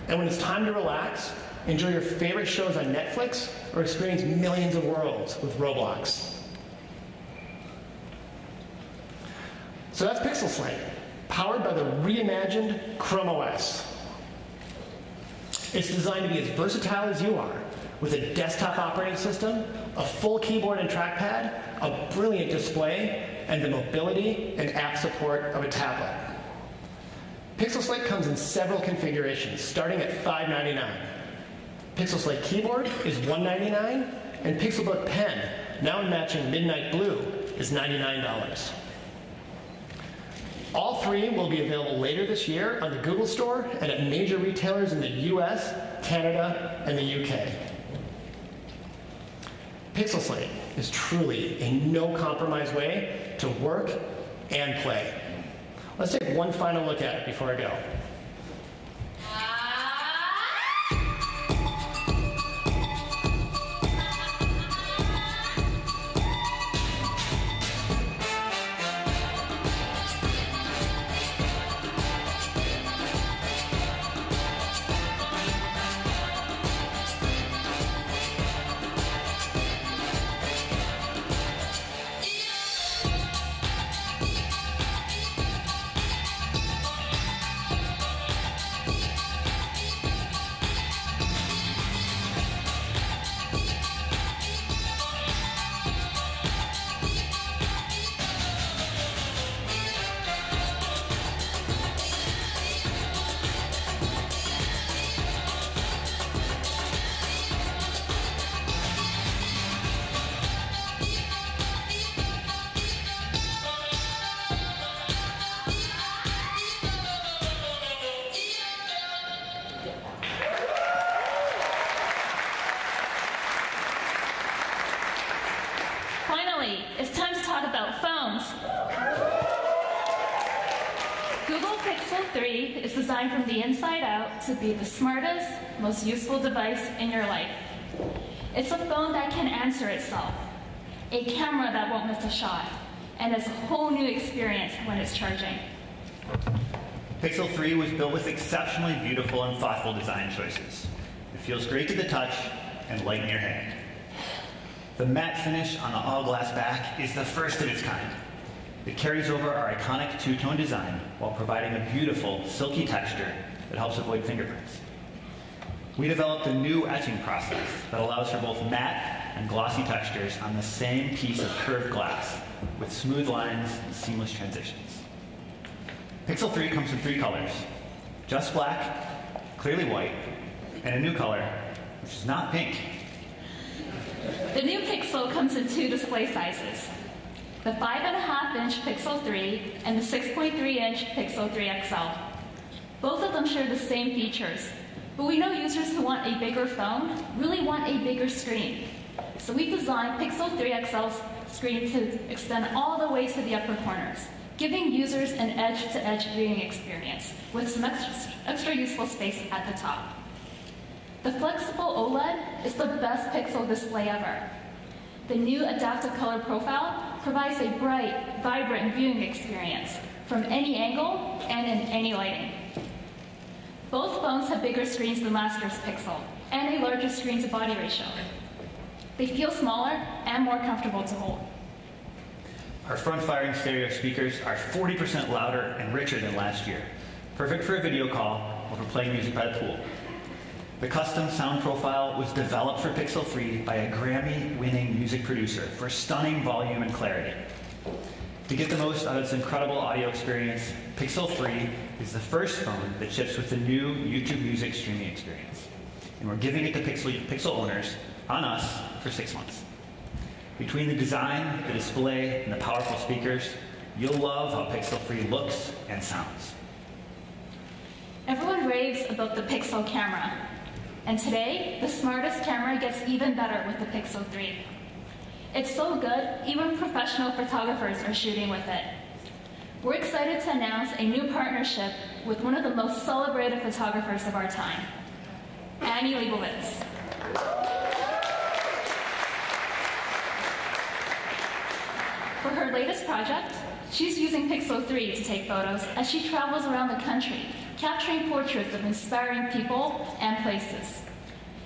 And when it's time to relax, enjoy your favorite shows on Netflix or experience millions of worlds with Roblox. So that's Pixel Slate, powered by the reimagined Chrome OS. It's designed to be as versatile as you are, with a desktop operating system, a full keyboard and trackpad, a brilliant display, and the mobility and app support of a tablet. Pixel Slate comes in several configurations, starting at $599. Pixel Slate Keyboard is $199, and Pixelbook Pen, now in matching Midnight Blue, is $99. All three will be available later this year on the Google Store and at major retailers in the US, Canada, and the UK. Pixel Slate is truly a no-compromise way to work and play. Let's take one final look at it before I go. Finally, it's time to talk about phones. Google Pixel 3 is designed from the inside out to be the smartest, most useful device in your life. It's a phone that can answer itself, a camera that won't miss a shot, and it's a whole new experience when it's charging. Pixel 3 was built with exceptionally beautiful and thoughtful design choices. It feels great to the touch and light in your hand. The matte finish on the all-glass back is the first of its kind. It carries over our iconic two-tone design while providing a beautiful, silky texture that helps avoid fingerprints. We developed a new etching process that allows for both matte and glossy textures on the same piece of curved glass, with smooth lines and seamless transitions. Pixel 3 comes in 3 colors: just black, clearly white, and a new color, which is not pink. The new Pixel comes in 2 display sizes: the 5.5-inch Pixel 3 and the 6.3-inch Pixel 3 XL. Both of them share the same features, but we know users who want a bigger phone really want a bigger screen. So we designed Pixel 3 XL's screen to extend all the way to the upper corners, giving users an edge-to-edge viewing experience with some extra useful space at the top. The flexible OLED is the best Pixel display ever. The new adaptive color profile provides a bright, vibrant viewing experience from any angle and in any lighting. Both phones have bigger screens than last year's Pixel and a larger screen-to-body ratio. They feel smaller and more comfortable to hold. Our front-firing stereo speakers are 40% louder and richer than last year, perfect for a video call or for playing music by the pool. The custom sound profile was developed for Pixel 3 by a Grammy-winning music producer for stunning volume and clarity. To get the most out of its incredible audio experience, Pixel 3 is the first phone that ships with the new YouTube Music streaming experience. And we're giving it to Pixel owners, on us, for 6 months. Between the design, the display, and the powerful speakers, you'll love how Pixel 3 looks and sounds. Everyone raves about the Pixel camera. And today, the smartest camera gets even better with the Pixel 3. It's so good, even professional photographers are shooting with it. We're excited to announce a new partnership with one of the most celebrated photographers of our time, Annie Leibovitz. For her latest project, she's using Pixel 3 to take photos as she travels around the country, capturing portraits of inspiring people and places.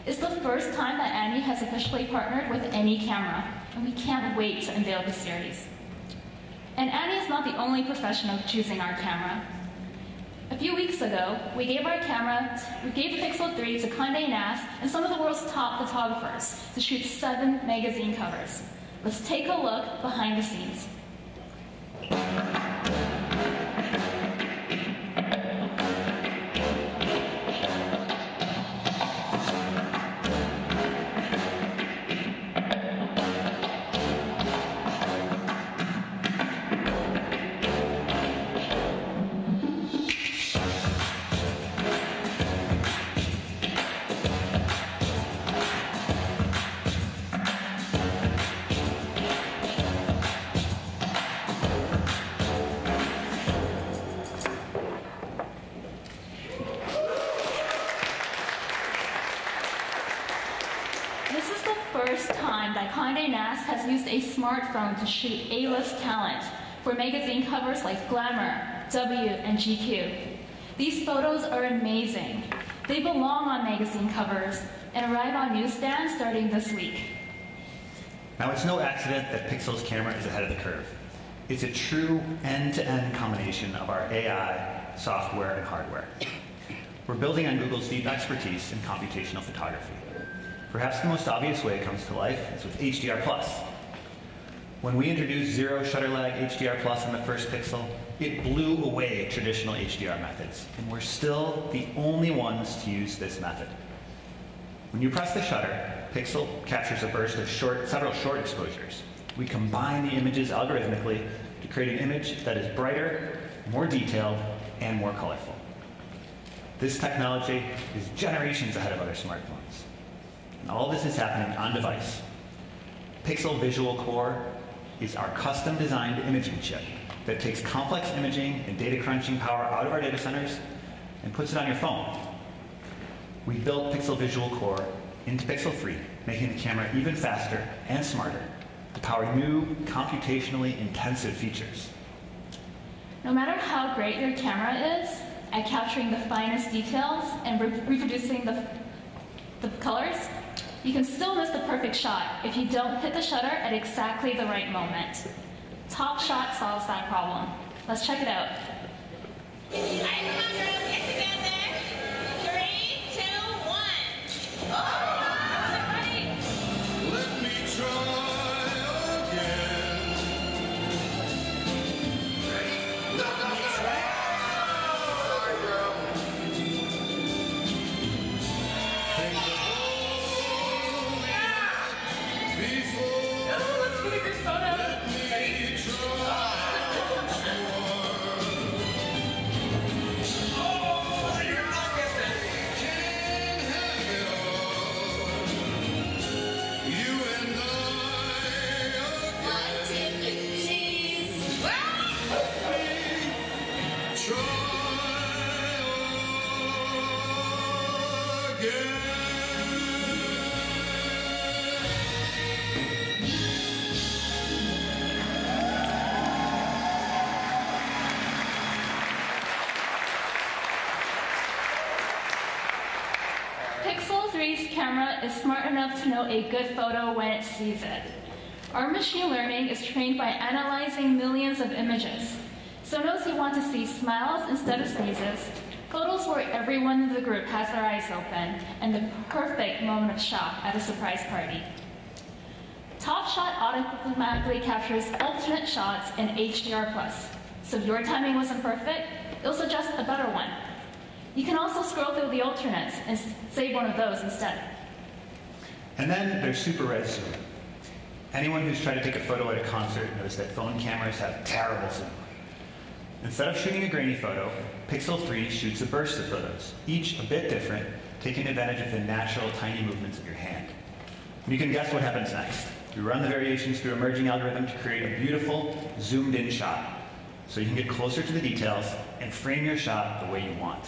It's the first time that Annie has officially partnered with any camera, and we can't wait to unveil the series. And Annie is not the only professional choosing our camera. A few weeks ago, we gave the Pixel 3 to Condé Nast and some of the world's top photographers to shoot 7 magazine covers. Let's take a look behind the scenes. This is the first time that Condé Nast has used a smartphone to shoot A-list talent for magazine covers like Glamour, W, and GQ. These photos are amazing. They belong on magazine covers and arrive on newsstands starting this week. Now, it's no accident that Pixel's camera is ahead of the curve. It's a true end-to-end combination of our AI, software, and hardware. We're building on Google's deep expertise in computational photography. Perhaps the most obvious way it comes to life is with HDR+. When we introduced zero shutter lag HDR+ on the first Pixel, it blew away traditional HDR methods, and we're still the only ones to use this method. When you press the shutter, Pixel captures a burst of several short exposures. We combine the images algorithmically to create an image that is brighter, more detailed, and more colorful. This technology is generations ahead of other smartphones. And all this is happening on device. Pixel Visual Core is our custom-designed imaging chip that takes complex imaging and data crunching power out of our data centers and puts it on your phone. We built Pixel Visual Core into Pixel 3, making the camera even faster and smarter to power new, computationally intensive features. No matter how great your camera is at capturing the finest details and reproducing the colors, you can still miss the perfect shot if you don't hit the shutter at exactly the right moment. Top Shot solves that problem. Let's check it out. All right, come on, girls, get together. 3, 2, 1. Oh, ready? Let me try again. Let me try. Sorry, girl. Think of all before. Oh, let's get a good photo. Let me try. Pixel 3's camera is smart enough to know a good photo when it sees it. Our machine learning is trained by analyzing millions of images, so it knows you want to see smiles instead of sneezes, photos where everyone in the group has their eyes open, and the perfect moment of shock at a surprise party. Top Shot automatically captures alternate shots in HDR+, so if your timing wasn't perfect, it'll suggest a better one. You can also scroll through the alternates and save one of those instead. And then there's Super Res Zoom. Anyone who's tried to take a photo at a concert knows that phone cameras have terrible zoom. Instead of shooting a grainy photo, Pixel 3 shoots a burst of photos, each a bit different, taking advantage of the natural tiny movements of your hand. You can guess what happens next. We run the variations through a merging algorithm to create a beautiful, zoomed-in shot, so you can get closer to the details and frame your shot the way you want.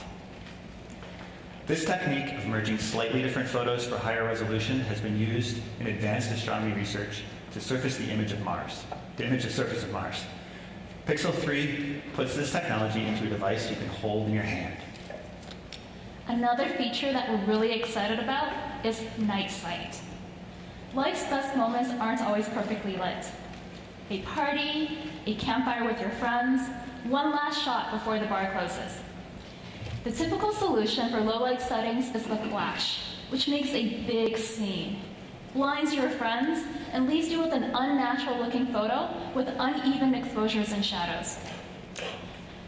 This technique of merging slightly different photos for higher resolution has been used in advanced astronomy research to surface the image of Mars, the image of surface of Mars. Pixel 3 puts this technology into a device you can hold in your hand. Another feature that we're really excited about is night sight. Life's best moments aren't always perfectly lit. A party, a campfire with your friends, one last shot before the bar closes. The typical solution for low light settings is the flash, which makes a big scene, blinds your friends, and leaves you with an unnatural looking photo with uneven exposures and shadows.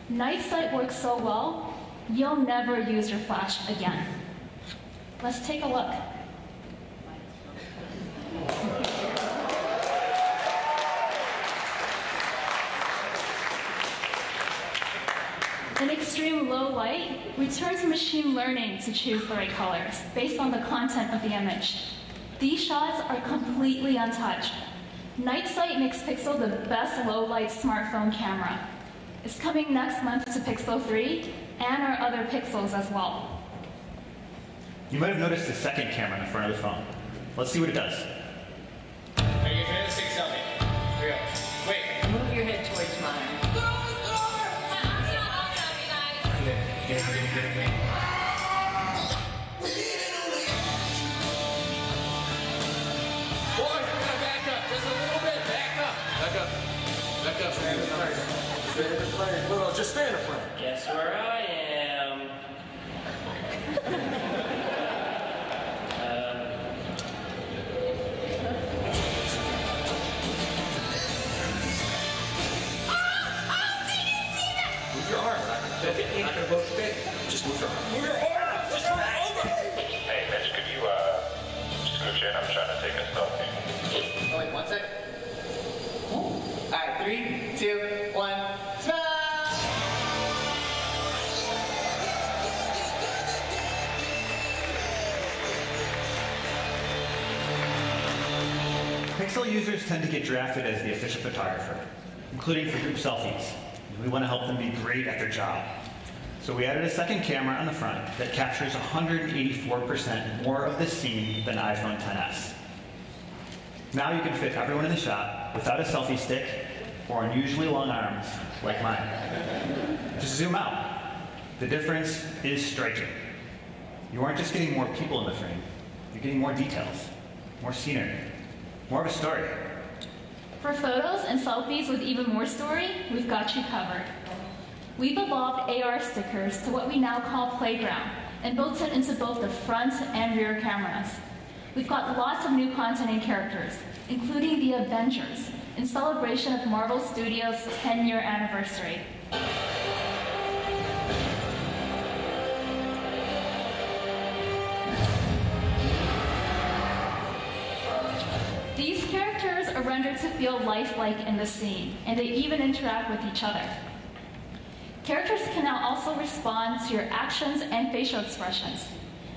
Night sight works so well, you'll never use your flash again. Let's take a look. In extreme low light, we turn to machine learning to choose the right colors based on the content of the image. These shots are completely untouched. Night sight makes Pixel the best low light smartphone camera. It's coming next month to Pixel 3 and our other Pixels as well. You might have noticed the second camera in the front of the phone. Let's see what it does. Are you ready to take a selfie? Here we go. Wait. Move your head towards mine. Get it. Boys, we gotta back up. Just a little bit. Back up. Back up. Back up. Stand in the front. Stand in the front. No, just stand in the front. Guess where I am. Move your arm. Not gonna both fit. Just move your arm. Move your arm. Just move over. Hey, Mitch, could you scooch in? I'm trying to take a selfie. Oh, wait, 1 second. All right, 3, 2, 1, smile! Pixel users tend to get drafted as the official photographer, including for group selfies. We want to help them be great at their job. So we added a second camera on the front that captures 184% more of the scene than iPhone XS. Now you can fit everyone in the shot without a selfie stick or unusually long arms like mine. Just zoom out. The difference is striking. You aren't just getting more people in the frame, you're getting more details, more scenery, more of a story. For photos and selfies with even more story, we've got you covered. We've evolved AR stickers to what we now call Playground and built it into both the front and rear cameras. We've got lots of new content and characters, including the Avengers, in celebration of Marvel Studios' 10-year anniversary. These characters are rendered to feel lifelike in the scene, and they even interact with each other. Characters can now also respond to your actions and facial expressions.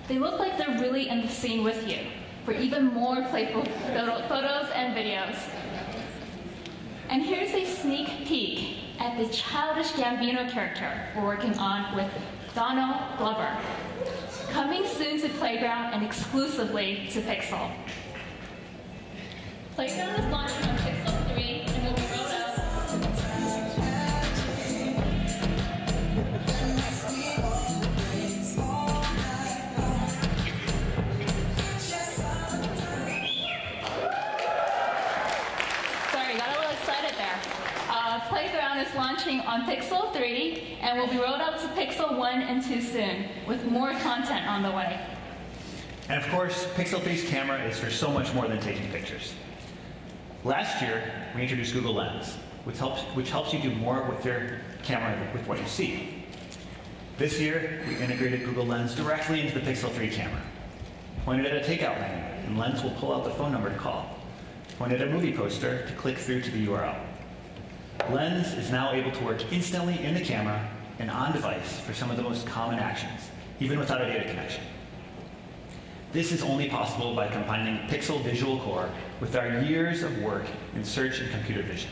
They look like they're really in the scene with you, for even more playful photos and videos. And here's a sneak peek at the childish Gambino character we're working on with Donald Glover. Coming soon to Playground and exclusively to Pixel. Playground is launching on Pixel 3 and will be rolled out. Sorry, got a little excited there. Playground is launching on Pixel 3 and will be rolled out to Pixel 1 and 2 soon, with more content on the way. And of course, Pixel 3's camera is for so much more than taking pictures. Last year, we introduced Google Lens, which helps you do more with your camera with what you see. This year, we integrated Google Lens directly into the Pixel 3 camera. Point it at a takeout menu, and Lens will pull out the phone number to call. Point at a movie poster to click through to the URL. Lens is now able to work instantly in the camera and on device for some of the most common actions, even without a data connection. This is only possible by combining Pixel Visual Core with our years of work in search and computer vision.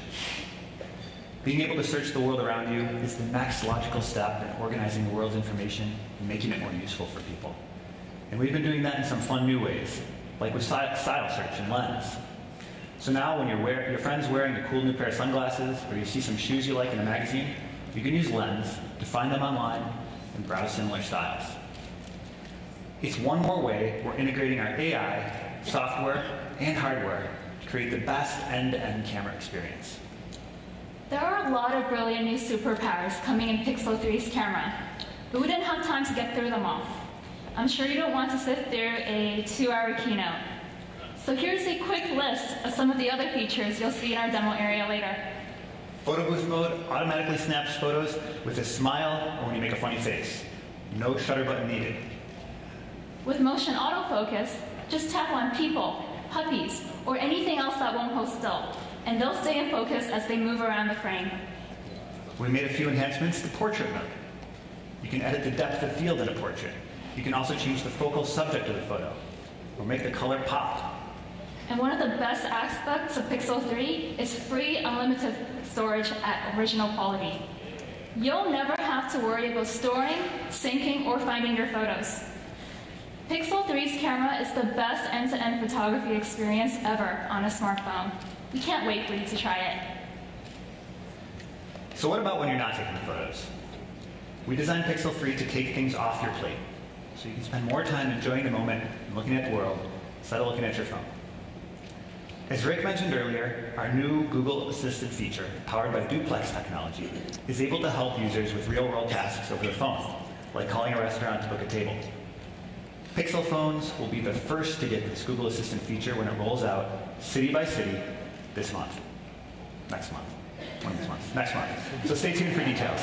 Being able to search the world around you is the next logical step in organizing the world's information and making it more useful for people. And we've been doing that in some fun new ways, like with style search and Lens. So now when your friend's wearing a cool new pair of sunglasses, or you see some shoes you like in a magazine, you can use Lens to find them online and browse similar styles. It's one more way we're integrating our AI, software, and hardware to create the best end-to-end camera experience. There are a lot of brilliant new superpowers coming in Pixel 3's camera, but we didn't have time to get through them all. I'm sure you don't want to sit through a 2-hour keynote. So here's a quick list of some of the other features you'll see in our demo area later. Photo booth mode automatically snaps photos with a smile or when you make a funny face. No shutter button needed. With motion autofocus, just tap on people, puppies, or anything else that won't hold still, and they'll stay in focus as they move around the frame. We made a few enhancements to portrait mode. You can edit the depth of field in a portrait. You can also change the focal subject of the photo, or make the color pop. And one of the best aspects of Pixel 3 is free unlimited storage at original quality. You'll never have to worry about storing, syncing, or finding your photos. Pixel 3's camera is the best end-to-end photography experience ever on a smartphone. We can't wait for you to try it. So what about when you're not taking photos? We designed Pixel 3 to take things off your plate, so you can spend more time enjoying the moment and looking at the world instead of looking at your phone. As Rick mentioned earlier, our new Google Assistant feature, powered by duplex technology, is able to help users with real-world tasks over the phone, like calling a restaurant to book a table. Pixel phones will be the first to get this Google Assistant feature when it rolls out city by city this month. Next month. When this month? Next month. So stay tuned for details.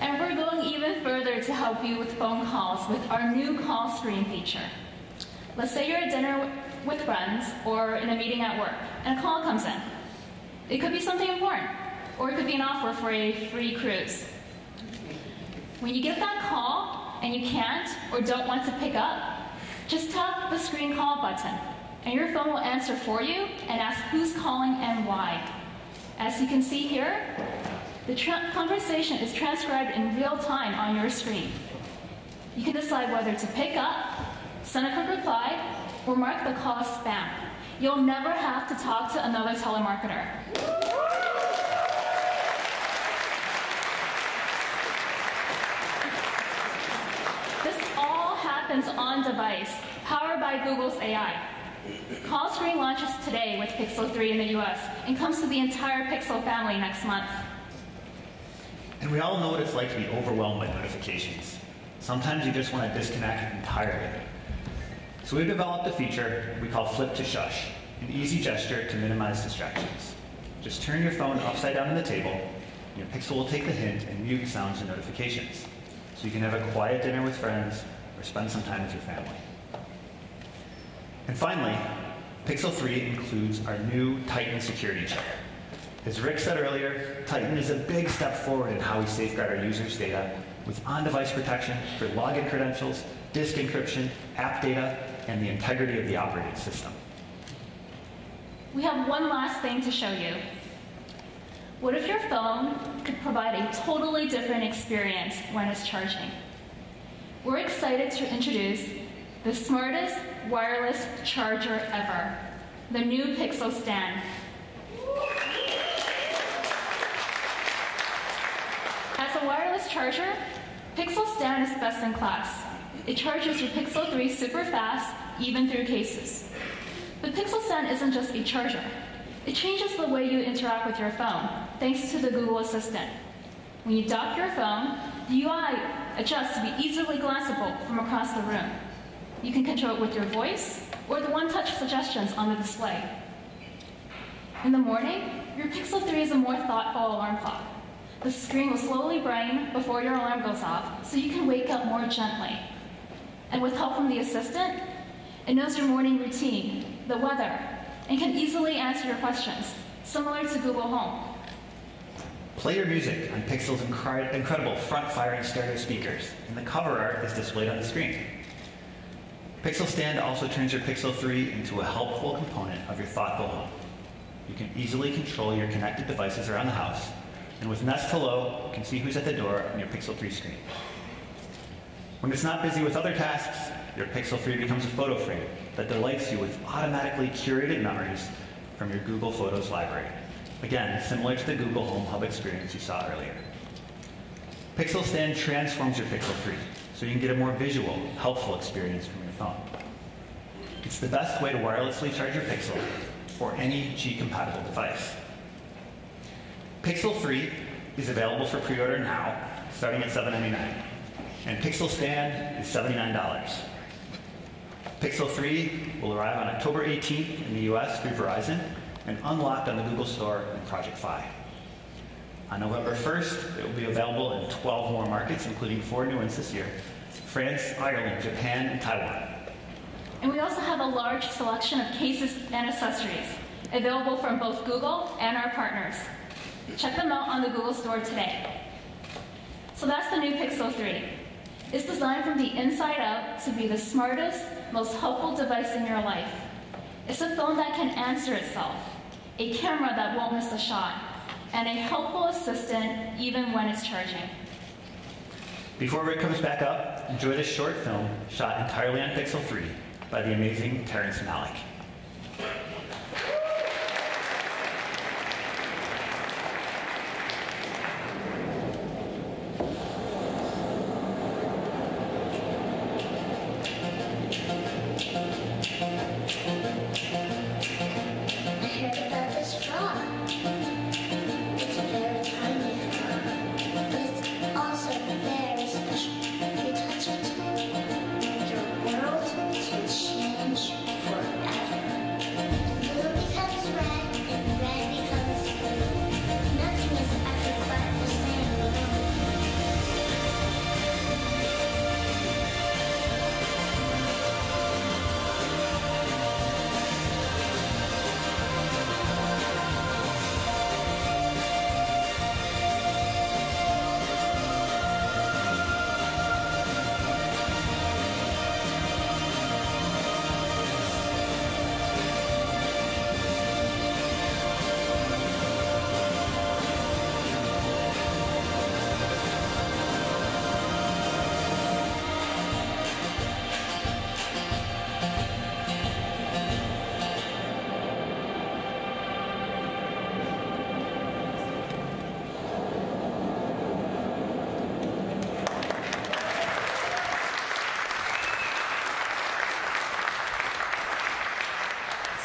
And we're going even further to help you with phone calls with our new call screen feature. Let's say you're at dinner with friends or in a meeting at work, and a call comes in. It could be something important, or it could be an offer for a free cruise. When you get that call and you can't or don't want to pick up, just tap the screen call button, and your phone will answer for you and ask who's calling and why. As you can see here, the conversation is transcribed in real time on your screen. You can decide whether to pick up, send a quick reply, or mark the call spam. You'll never have to talk to another telemarketer. This all happens on device, powered by Google's AI. Call screen launches today with Pixel 3 in the US and comes to the entire Pixel family next month. And we all know what it's like to be overwhelmed by notifications. Sometimes you just want to disconnect entirely. So we've developed a feature we call Flip to Shush, an easy gesture to minimize distractions. Just turn your phone upside down on the table, and your Pixel will take the hint and mute sounds and notifications. So you can have a quiet dinner with friends or spend some time with your family. And finally, Pixel 3 includes our new Titan security chip. As Rick said earlier, Titan is a big step forward in how we safeguard our users' data with on-device protection for login credentials, disk encryption, app data, and the integrity of the operating system. We have one last thing to show you. What if your phone could provide a totally different experience when it's charging? We're excited to introduce the smartest wireless charger ever, the new Pixel Stand. As a wireless charger, Pixel Stand is best in class. It charges your Pixel 3 super fast, even through cases. But Pixel Stand isn't just a charger. It changes the way you interact with your phone, thanks to the Google Assistant. When you dock your phone, the UI adjusts to be easily glanceable from across the room. You can control it with your voice or the one-touch suggestions on the display. In the morning, your Pixel 3 is a more thoughtful alarm clock. The screen will slowly brighten before your alarm goes off, so you can wake up more gently. And with help from the assistant, it knows your morning routine, the weather, and can easily answer your questions, similar to Google Home. Play your music on Pixel's incredible front-firing stereo speakers, and the cover art is displayed on the screen. Pixel Stand also turns your Pixel 3 into a helpful component of your thoughtful home. You can easily control your connected devices around the house, and with Nest Hello, you can see who's at the door on your Pixel 3 screen. When it's not busy with other tasks, your Pixel 3 becomes a photo frame that delights you with automatically curated memories from your Google Photos library. Again, similar to the Google Home Hub experience you saw earlier. Pixel Stand transforms your Pixel 3 so you can get a more visual, helpful experience from your phone. It's the best way to wirelessly charge your Pixel or any Qi-compatible device. Pixel 3 is available for pre-order now, starting at $7.99, and Pixel Stand is $79. Pixel 3 will arrive on October 18th in the US through Verizon and unlocked on the Google Store and Project Fi. On November 1st, it will be available in 12 more markets, including 4 new ones this year: France, Ireland, Japan, and Taiwan. And we also have a large selection of cases and accessories available from both Google and our partners. Check them out on the Google Store today. So that's the new Pixel 3. It's designed from the inside out to be the smartest, most helpful device in your life. It's a phone that can answer itself, a camera that won't miss a shot, and a helpful assistant even when it's charging. Before Rick comes back up, enjoy this short film shot entirely on Pixel 3 by the amazing Terrence Malick.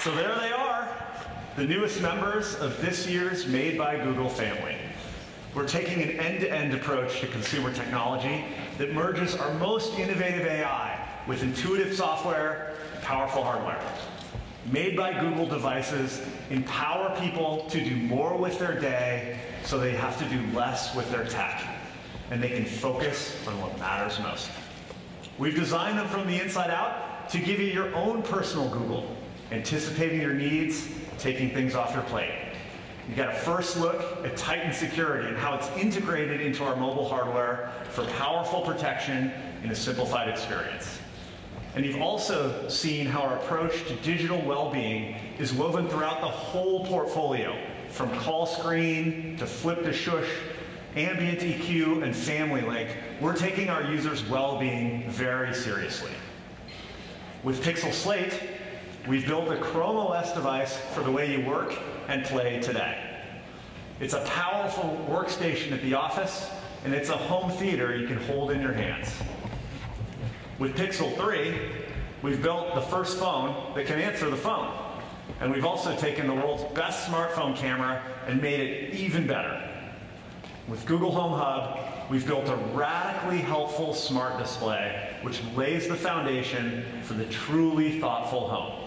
So there they are, the newest members of this year's Made by Google family. We're taking an end-to-end approach to consumer technology that merges our most innovative AI with intuitive software and powerful hardware. Made by Google devices empower people to do more with their day so they have to do less with their tech, and they can focus on what matters most. We've designed them from the inside out to give you your own personal Google, anticipating your needs, taking things off your plate. You got a first look at Titan security and how it's integrated into our mobile hardware for powerful protection in a simplified experience. And you've also seen how our approach to digital well-being is woven throughout the whole portfolio, from call screen to flip to shush, ambient EQ, and family link. We're taking our users' well-being very seriously. With Pixel Slate, we've built a Chrome OS device for the way you work and play today. It's a powerful workstation at the office, and it's a home theater you can hold in your hands. With Pixel 3, we've built the first phone that can answer the phone. And we've also taken the world's best smartphone camera and made it even better. With Google Home Hub, we've built a radically helpful smart display, which lays the foundation for the truly thoughtful home.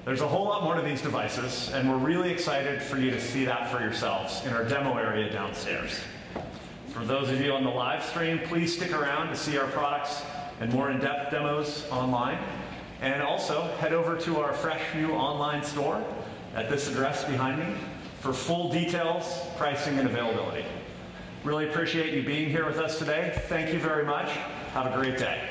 There's a whole lot more to these devices, and we're really excited for you to see that for yourselves in our demo area downstairs. For those of you on the live stream, please stick around to see our products and more in-depth demos online. And also, head over to our fresh new online store at this address behind me for full details, pricing, and availability. Really appreciate you being here with us today. Thank you very much. Have a great day.